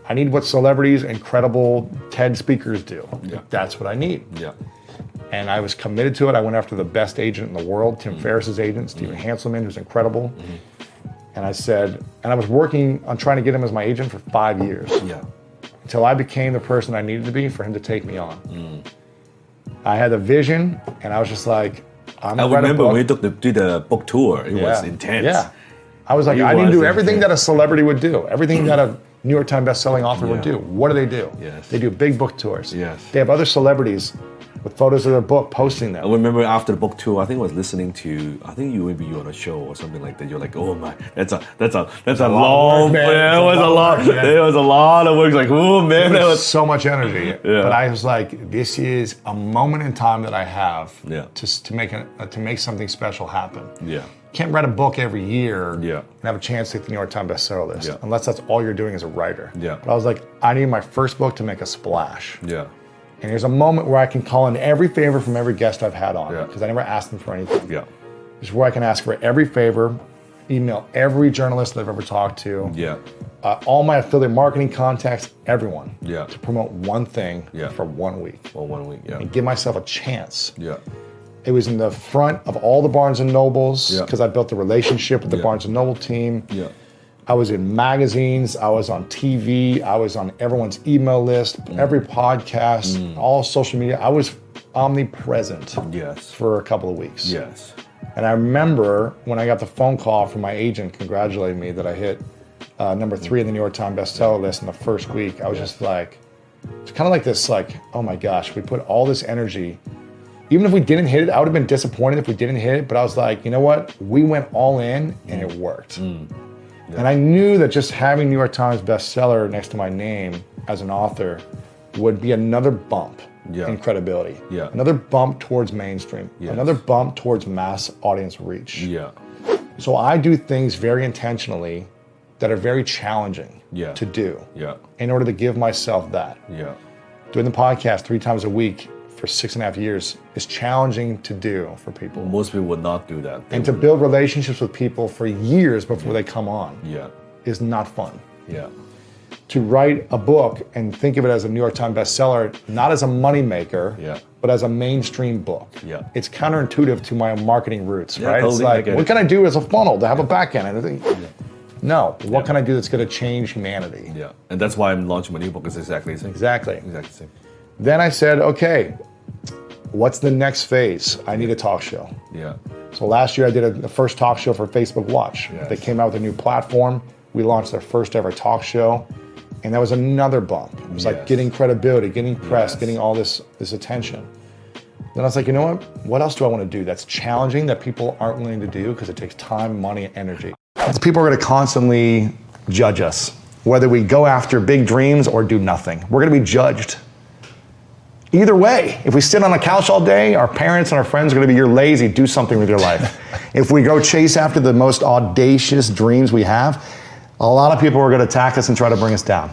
I need what celebrities and credible TED speakers do. Yeah. That's what I need. Yeah. And I was committed to it. I went after the best agent in the world, Tim Ferriss's agent, Stephen Hanselman, who's incredible. And I said, and I was working on trying to get him as my agent for 5 years. Yeah. Until I became the person I needed to be for him to take me on. I had a vision, and I was just like, I'm I gonna write a remember book. when we did the book tour. It was intense. Yeah. I was like, I need to do everything that a celebrity would do, everything that a New York Times bestselling author would do. What do they do? Yes. They do big book tours. Yes. They have other celebrities with photos of their book posting them. I remember after the book tour, I think I was listening to, I think maybe you on a show or something like that. You're like, oh my, that's a long, it was a lot. There was a lot of work. Like, oh man, There that was was so much energy. Yeah. But I was like, this is a moment in time that I have Yeah. to make something special happen. Yeah. Can't write a book every year Yeah. and have a chance to hit the New York Times bestseller list, Yeah. unless that's all you're doing as a writer. Yeah. But I was like, I need my first book to make a splash. Yeah. And there's a moment where I can call in every favor from every guest I've had on, Yeah. because I never asked them for anything. Yeah. It's where I can ask for every favor, email every journalist that I've ever talked to, Yeah. all my affiliate marketing contacts, everyone, Yeah. to promote one thing Yeah. for 1 week Well, 1 week. Yeah. and give myself a chance. Yeah. It was in the front of all the Barnes & Nobles Yeah. because I built a relationship with the Yeah. Barnes & Noble team. Yeah. I was in magazines, I was on TV, I was on everyone's email list, every podcast, all social media. I was omnipresent Yes. for a couple of weeks. Yes. And I remember when I got the phone call from my agent congratulating me that I hit number 3 in the New York Times bestseller list in the first week. I was just like, it's kind of like this, like, oh my gosh, we put all this energy. Even if we didn't hit it, I would have been disappointed if we didn't hit it. But I was like, you know what? We went all in and it worked. And I knew that just having New York Times bestseller next to my name as an author would be another bump in credibility. Yeah. Another bump towards mainstream. Yes. Another bump towards mass audience reach. Yeah. So I do things very intentionally that are very challenging Yeah. to do Yeah. in order to give myself that. Yeah. Doing the podcast 3 times a week for 6.5 years is challenging to do for people. Most people would not do that. And to build relationships with people for years before they come on Yeah. is not fun. Yeah. To write a book and think of it as a New York Times bestseller, not as a moneymaker, Yeah. but as a mainstream book. Yeah. It's counterintuitive to my marketing roots, Yeah, right? totally, It's I like, get what it. can I do as a funnel to have a back end? And I think, no, what can I do that's going to change humanity? Yeah. And that's why I'm launching my new book. It's exactly the same. Exactly. Exactly the same. Then I said, okay, what's the next phase? I need a talk show. Yeah. So last year I did the first talk show for Facebook Watch. Yes. They came out with a new platform. We launched their first ever talk show. And that was another bump. It was like Yes. getting credibility, getting press, Yes. getting all this attention. Then I was like, you know what? What else do I want to do that's challenging that people aren't willing to do because it takes time, money, and energy? People are going to constantly judge us, whether we go after big dreams or do nothing. We're going to be judged. Either way, if we sit on a couch all day, our parents and our friends are going to be, you're lazy, do something with your life. If we go chase after the most audacious dreams we have, a lot of people are going to attack us and try to bring us down.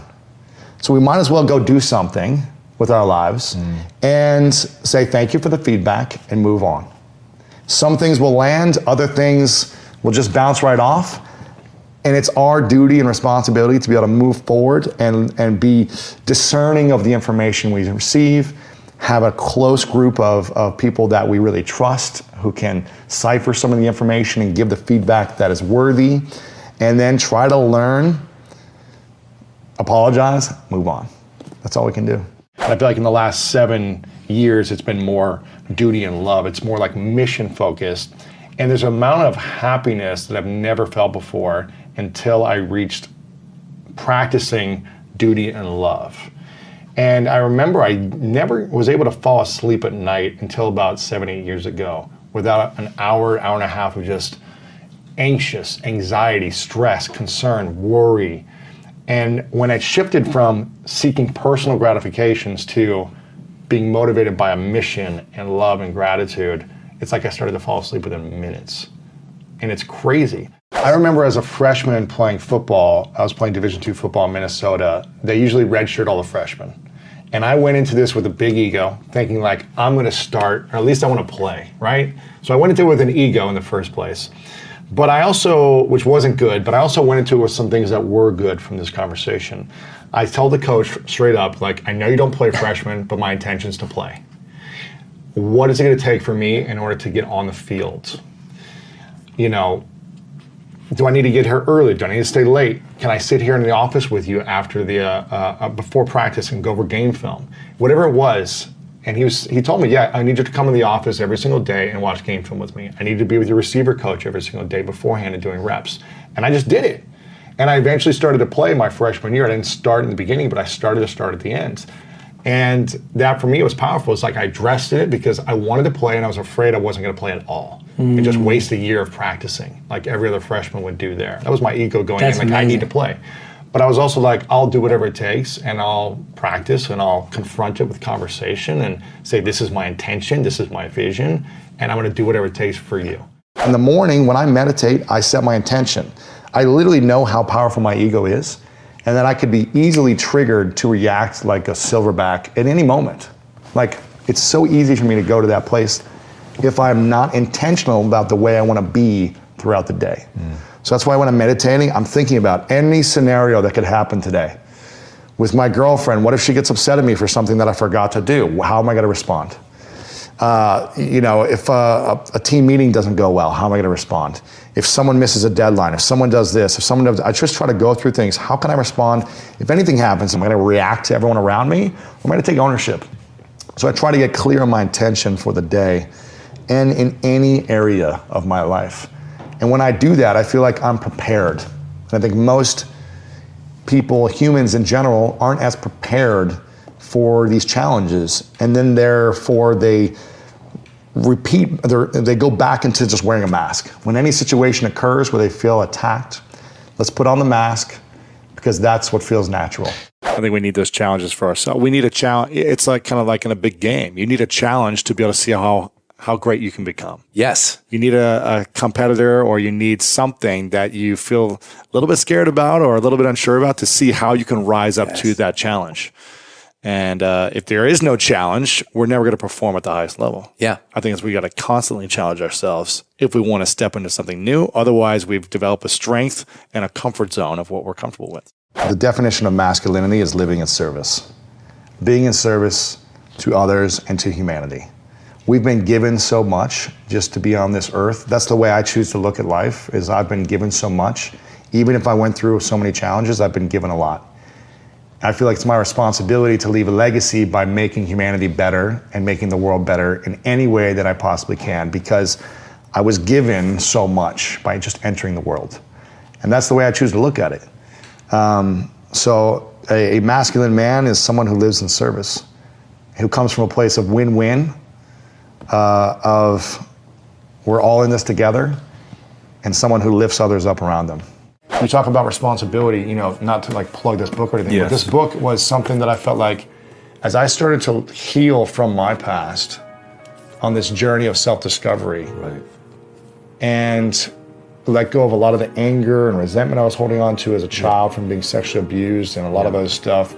So we might as well go do something with our lives and say thank you for the feedback and move on. Some things will land, other things will just bounce right off. And it's our duty and responsibility to be able to move forward and be discerning of the information we receive, have a close group of people that we really trust, who can cipher some of the information and give the feedback that is worthy, and then try to learn, apologize, move on. That's all we can do. I feel like in the last 7 years, it's been more duty and love. It's more like mission focused. And there's an amount of happiness that I've never felt before until I reached practicing duty and love. And I remember I never was able to fall asleep at night until about 7-8 years ago without an hour and a half of just anxious, anxiety, stress, concern, worry. And when I shifted from seeking personal gratifications to being motivated by a mission and love and gratitude, it's like I started to fall asleep within minutes. And it's crazy. I remember as a freshman playing football, I was playing Division II football in Minnesota. They usually redshirt all the freshmen. And I went into this with a big ego, thinking like, I'm gonna start, or at least I wanna play, right? So I went into it with an ego in the first place. But I also, which wasn't good, but I also went into it with some things that were good from this conversation. I told the coach straight up, like, I know you don't play freshmen, but my intention is to play. What is it gonna take for me in order to get on the field? You know, do I need to get here early? Do I need to stay late? Can I sit here in the office with you after the before practice and go over game film? Whatever it was, and he told me, yeah, I need you to come in the office every single day and watch game film with me. I need to be with your receiver coach every single day beforehand and doing reps. And I just did it. And I eventually started to play my freshman year. I didn't start in the beginning, but I started to start at the end. And that for me, it was powerful. It's like I dressed in it because I wanted to play and I was afraid I wasn't going to play at all. And just waste a year of practicing like every other freshman would do there. That was my ego going in, like amazing. I need to play. But I was also like, I'll do whatever it takes and I'll practice and I'll confront it with conversation and say, this is my intention, this is my vision, and I'm going to do whatever it takes for you. In the morning when I meditate, I set my intention. I literally know how powerful my ego is, and that I could be easily triggered to react like a silverback at any moment. Like, it's so easy for me to go to that place if I'm not intentional about the way I want to be throughout the day. So that's why when I'm meditating, I'm thinking about any scenario that could happen today. With my girlfriend, what if she gets upset at me for something that I forgot to do? How am I going to respond? You know, if a team meeting doesn't go well, how am I going to respond? If someone misses a deadline, if someone does this, if someone does, I just try to go through things. How can I respond? If anything happens, am I going to react to everyone around me? Or am I going to take ownership? So I try to get clear on my intention for the day and in any area of my life. And when I do that, I feel like I'm prepared. And I think most people, humans in general, aren't as prepared for these challenges. And then therefore they go back into just wearing a mask. When any situation occurs where they feel attacked, let's put on the mask because that's what feels natural. I think we need those challenges for ourselves. We need a challenge. It's like kind of like in a big game. You need a challenge to be able to see how great you can become. Yes. You need a competitor, or you need something that you feel a little bit scared about or a little bit unsure about to see how you can rise up to that challenge. And if there is no challenge, we're never going to perform at the highest level. Yeah. I think we got to constantly challenge ourselves if we want to step into something new. Otherwise, we've developed a strength and a comfort zone of what we're comfortable with. The definition of masculinity is living in service. Being in service to others and to humanity. We've been given so much just to be on this earth. That's the way I choose to look at life, is I've been given so much. Even if I went through so many challenges, I've been given a lot. I feel like it's my responsibility to leave a legacy by making humanity better and making the world better in any way that I possibly can, because I was given so much by just entering the world. And that's the way I choose to look at it. So a masculine man is someone who lives in service, who comes from a place of win-win, of we're all in this together, and someone who lifts others up around them. We talk about responsibility, you know, not to like plug this book or anything, but this book was something that I felt like as I started to heal from my past on this journey of self-discovery, and let go of a lot of the anger and resentment I was holding on to as a child from being sexually abused and a lot of other stuff,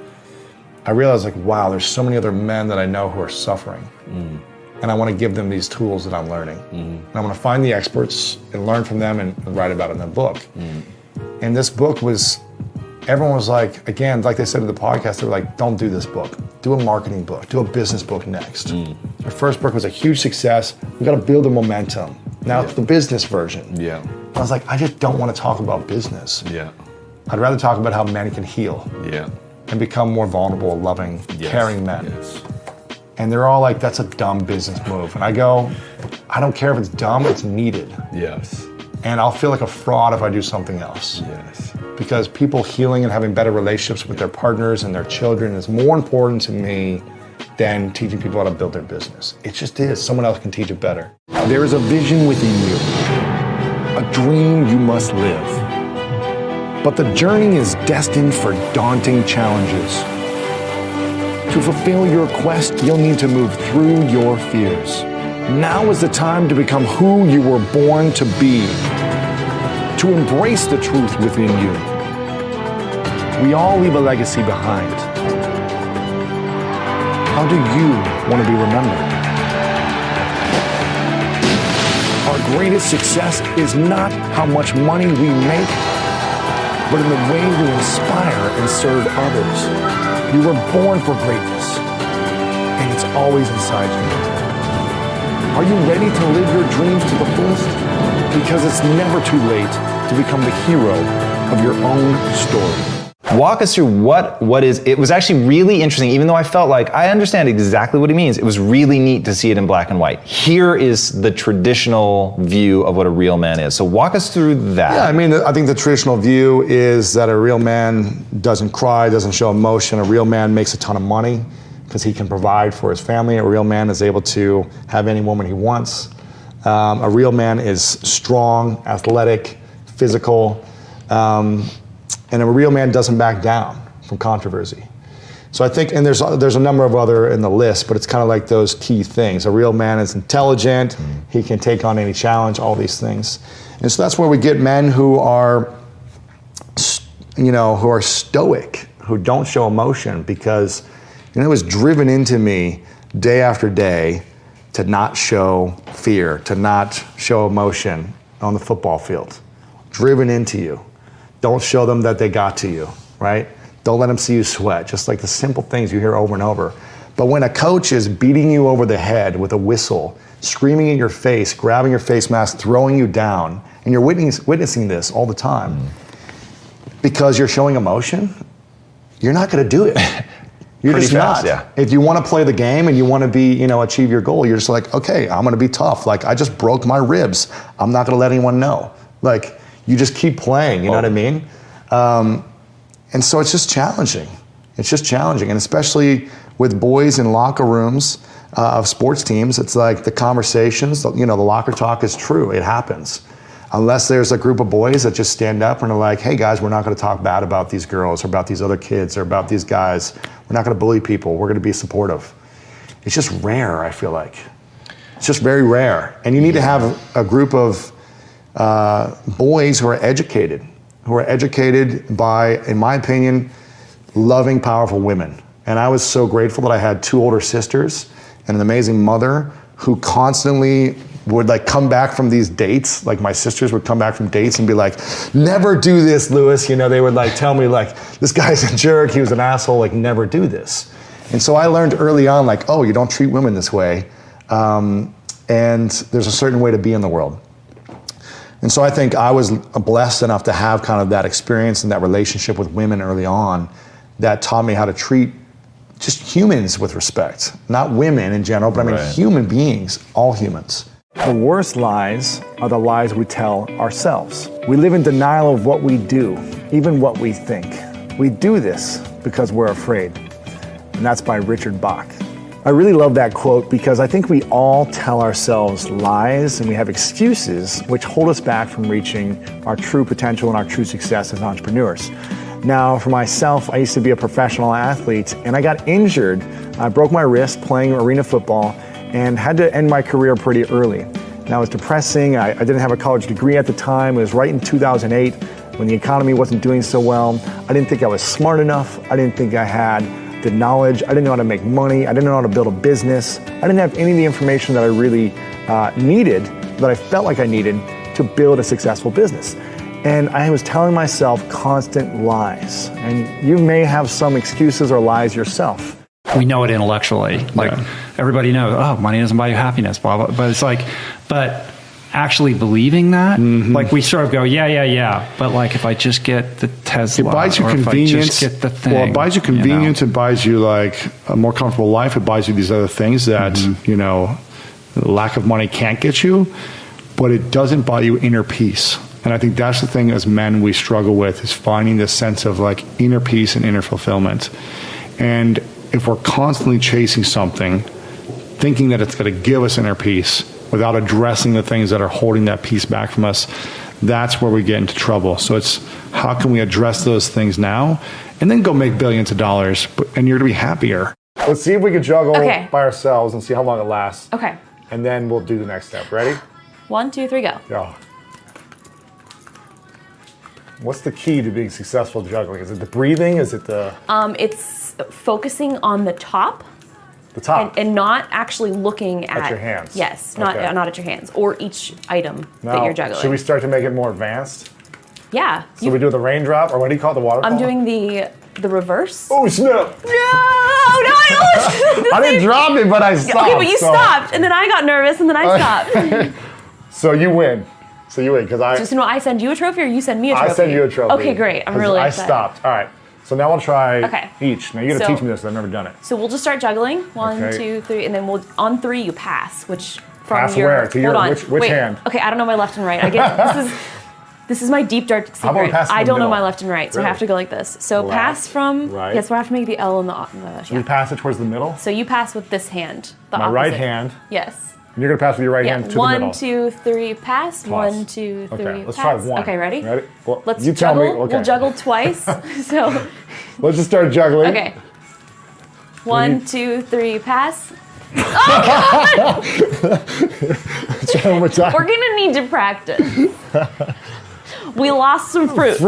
I realized like, wow, there's so many other men that I know who are suffering. And I want to give them these tools that I'm learning. And I want to find the experts and learn from them and write about it in a book. And this book was everyone was like, again, like they said in the podcast, they were like, don't do this book. Do a marketing book. Do a business book next. My first book was a huge success. We got to build the momentum. Now it's the business version. Yeah. I was like, I just don't want to talk about business. Yeah. I'd rather talk about how men can heal. Yeah. And become more vulnerable, loving, caring men. Yes. And they're all like, that's a dumb business move. And I go, I don't care if it's dumb, it's needed. Yes. And I'll feel like a fraud if I do something else. Yes. Because people healing and having better relationships with their partners and their children is more important to me than teaching people how to build their business. It just is. Someone else can teach it better. There is a vision within you, a dream you must live. But the journey is destined for daunting challenges. To fulfill your quest, you'll need to move through your fears. Now is the time to become who you were born to be, to embrace the truth within you. We all leave a legacy behind. How do you want to be remembered? Our greatest success is not how much money we make, but in the way we inspire and serve others. You were born for greatness, and it's always inside you. Are you ready to live your dreams to the fullest? Because it's never too late to become the hero of your own story. Walk us through what is, it was actually really interesting, even though I felt like I understand exactly what he means. It was really neat to see it in black and white. Here is the traditional view of what a real man is. So walk us through that. Yeah, I mean, I think the traditional view is that a real man doesn't cry, doesn't show emotion. A real man makes a ton of money because he can provide for his family. A real man is able to have any woman he wants. A real man is strong, athletic, physical, and a real man doesn't back down from controversy. So I think, and there's a number of other in the list, but it's kind of like those key things. A real man is intelligent, he can take on any challenge, all these things. And so that's where we get men who are, who are stoic, who don't show emotion, because it was driven into me day after day to not show fear, to not show emotion on the football field. Driven into you. Don't show them that they got to you, right? Don't let them see you sweat. Just like the simple things you hear over and over. But when a coach is beating you over the head with a whistle, screaming in your face, grabbing your face mask, throwing you down, and you're witnessing this all the time, because you're showing emotion, you're not going to do it. You're Pretty just fast, not. yeah. If you want to play the game and you want to be, achieve your goal, you're just like, okay, I'm going to be tough. Like, I just broke my ribs. I'm not going to let anyone know. Like, you just keep playing, you know what I mean? And so it's just challenging. It's just challenging. And especially with boys in locker rooms of sports teams, it's like the conversations, the locker talk is true. It happens. Unless there's a group of boys that just stand up and are like, hey guys, we're not going to talk bad about these girls or about these other kids or about these guys. We're not going to bully people. We're going to be supportive. It's just rare, I feel like. It's just very rare. And you need to have a group of boys who are educated by, in my opinion, loving, powerful women. And I was so grateful that I had 2 older sisters and an amazing mother who constantly would come back from these dates. Like my sisters would come back from dates and be like, never do this, Lewis. They would tell me this guy's a jerk, he was an asshole, never do this. And so I learned early on, oh, you don't treat women this way. And there's a certain way to be in the world. And so I think I was blessed enough to have kind of that experience and that relationship with women early on that taught me how to treat just humans with respect. Not women in general, but I mean human beings, all humans. The worst lies are the lies we tell ourselves. We live in denial of what we do, even what we think. We do this because we're afraid. And that's by Richard Bach. I really love that quote because I think we all tell ourselves lies and we have excuses which hold us back from reaching our true potential and our true success as entrepreneurs. Now, for myself, I used to be a professional athlete and I got injured. I broke my wrist playing arena football and had to end my career pretty early. Now, it was depressing. I didn't have a college degree at the time. It was right in 2008 when the economy wasn't doing so well. I didn't think I was smart enough. I didn't think I had the knowledge. I didn't know how to make money. I didn't know how to build a business. I didn't have any of the information that I really needed, that I felt like I needed to build a successful business. And I was telling myself constant lies. And you may have some excuses or lies yourself. We know it intellectually. Like everybody knows, oh, money doesn't buy you happiness, blah, blah. But it's like, but actually believing that, like we sort of go, yeah. But like if I just get the Tesla, it buys you or convenience. If I just get the thing, well, it buys you convenience. It buys you like a more comfortable life. It buys you these other things that, you know, lack of money can't get you, but it doesn't buy you inner peace. And I think that's the thing as men we struggle with, is finding this sense of like inner peace and inner fulfillment. And if we're constantly chasing something, thinking that it's going to give us inner peace without addressing the things that are holding that peace back from us, that's where we get into trouble. So it's how can we address those things now and then go make billions of dollars, and you're going to be happier. Let's see if we can juggle Okay. by ourselves and see how long it lasts. Okay. And then we'll do the next step. Ready? 1, 2, 3, go. Go. What's the key to being successful juggling? Is it the breathing? Is it the It's focusing on the top. the top? And not actually looking at your hands. Yes, Okay. not at your hands or each item that Now, you're juggling. should we start to make it more advanced? Yeah. So we do the raindrop, or what do you call it, the waterfall? I'm doing the reverse. Oh snap! No, I I didn't drop it, but I stopped. Okay, but you so- stopped, and then I got nervous, and then I stopped. So you win. So you win because I. So no, I send you a trophy, or you send me a trophy? I send you a trophy. Okay, great. I'm 'cause really I excited. stopped. All right. So now we'll try Okay. each. Now you got to So- teach me this. 'Cause I've never done it. So we'll just start juggling. 1, Okay. 2, 3, and then we'll on 3 you pass, which from Pass your where? To your- hold on. which Wait. hand? Okay, I don't know my left and right. I get this is my deep dark How about secret. pass from I the don't know middle? my left and right, so I Really? have to go like this. So Left, pass from right. yes, we'll have to make the L and the Should we pass it towards the middle? So you pass with this hand. The My right opposite. hand. Yes. And you're gonna pass with your right Yeah. hand to the 1, middle. 2, 3, pass. Plus. 1, 2, 3, Okay, let's pass. try one. Okay, ready? Ready? Well, Let's you tell juggle. me. Okay. We'll juggle twice. So Let's just start juggling. okay. 1, 2, 3, pass. Let's try one more time. We're gonna need to practice. We lost some fruit.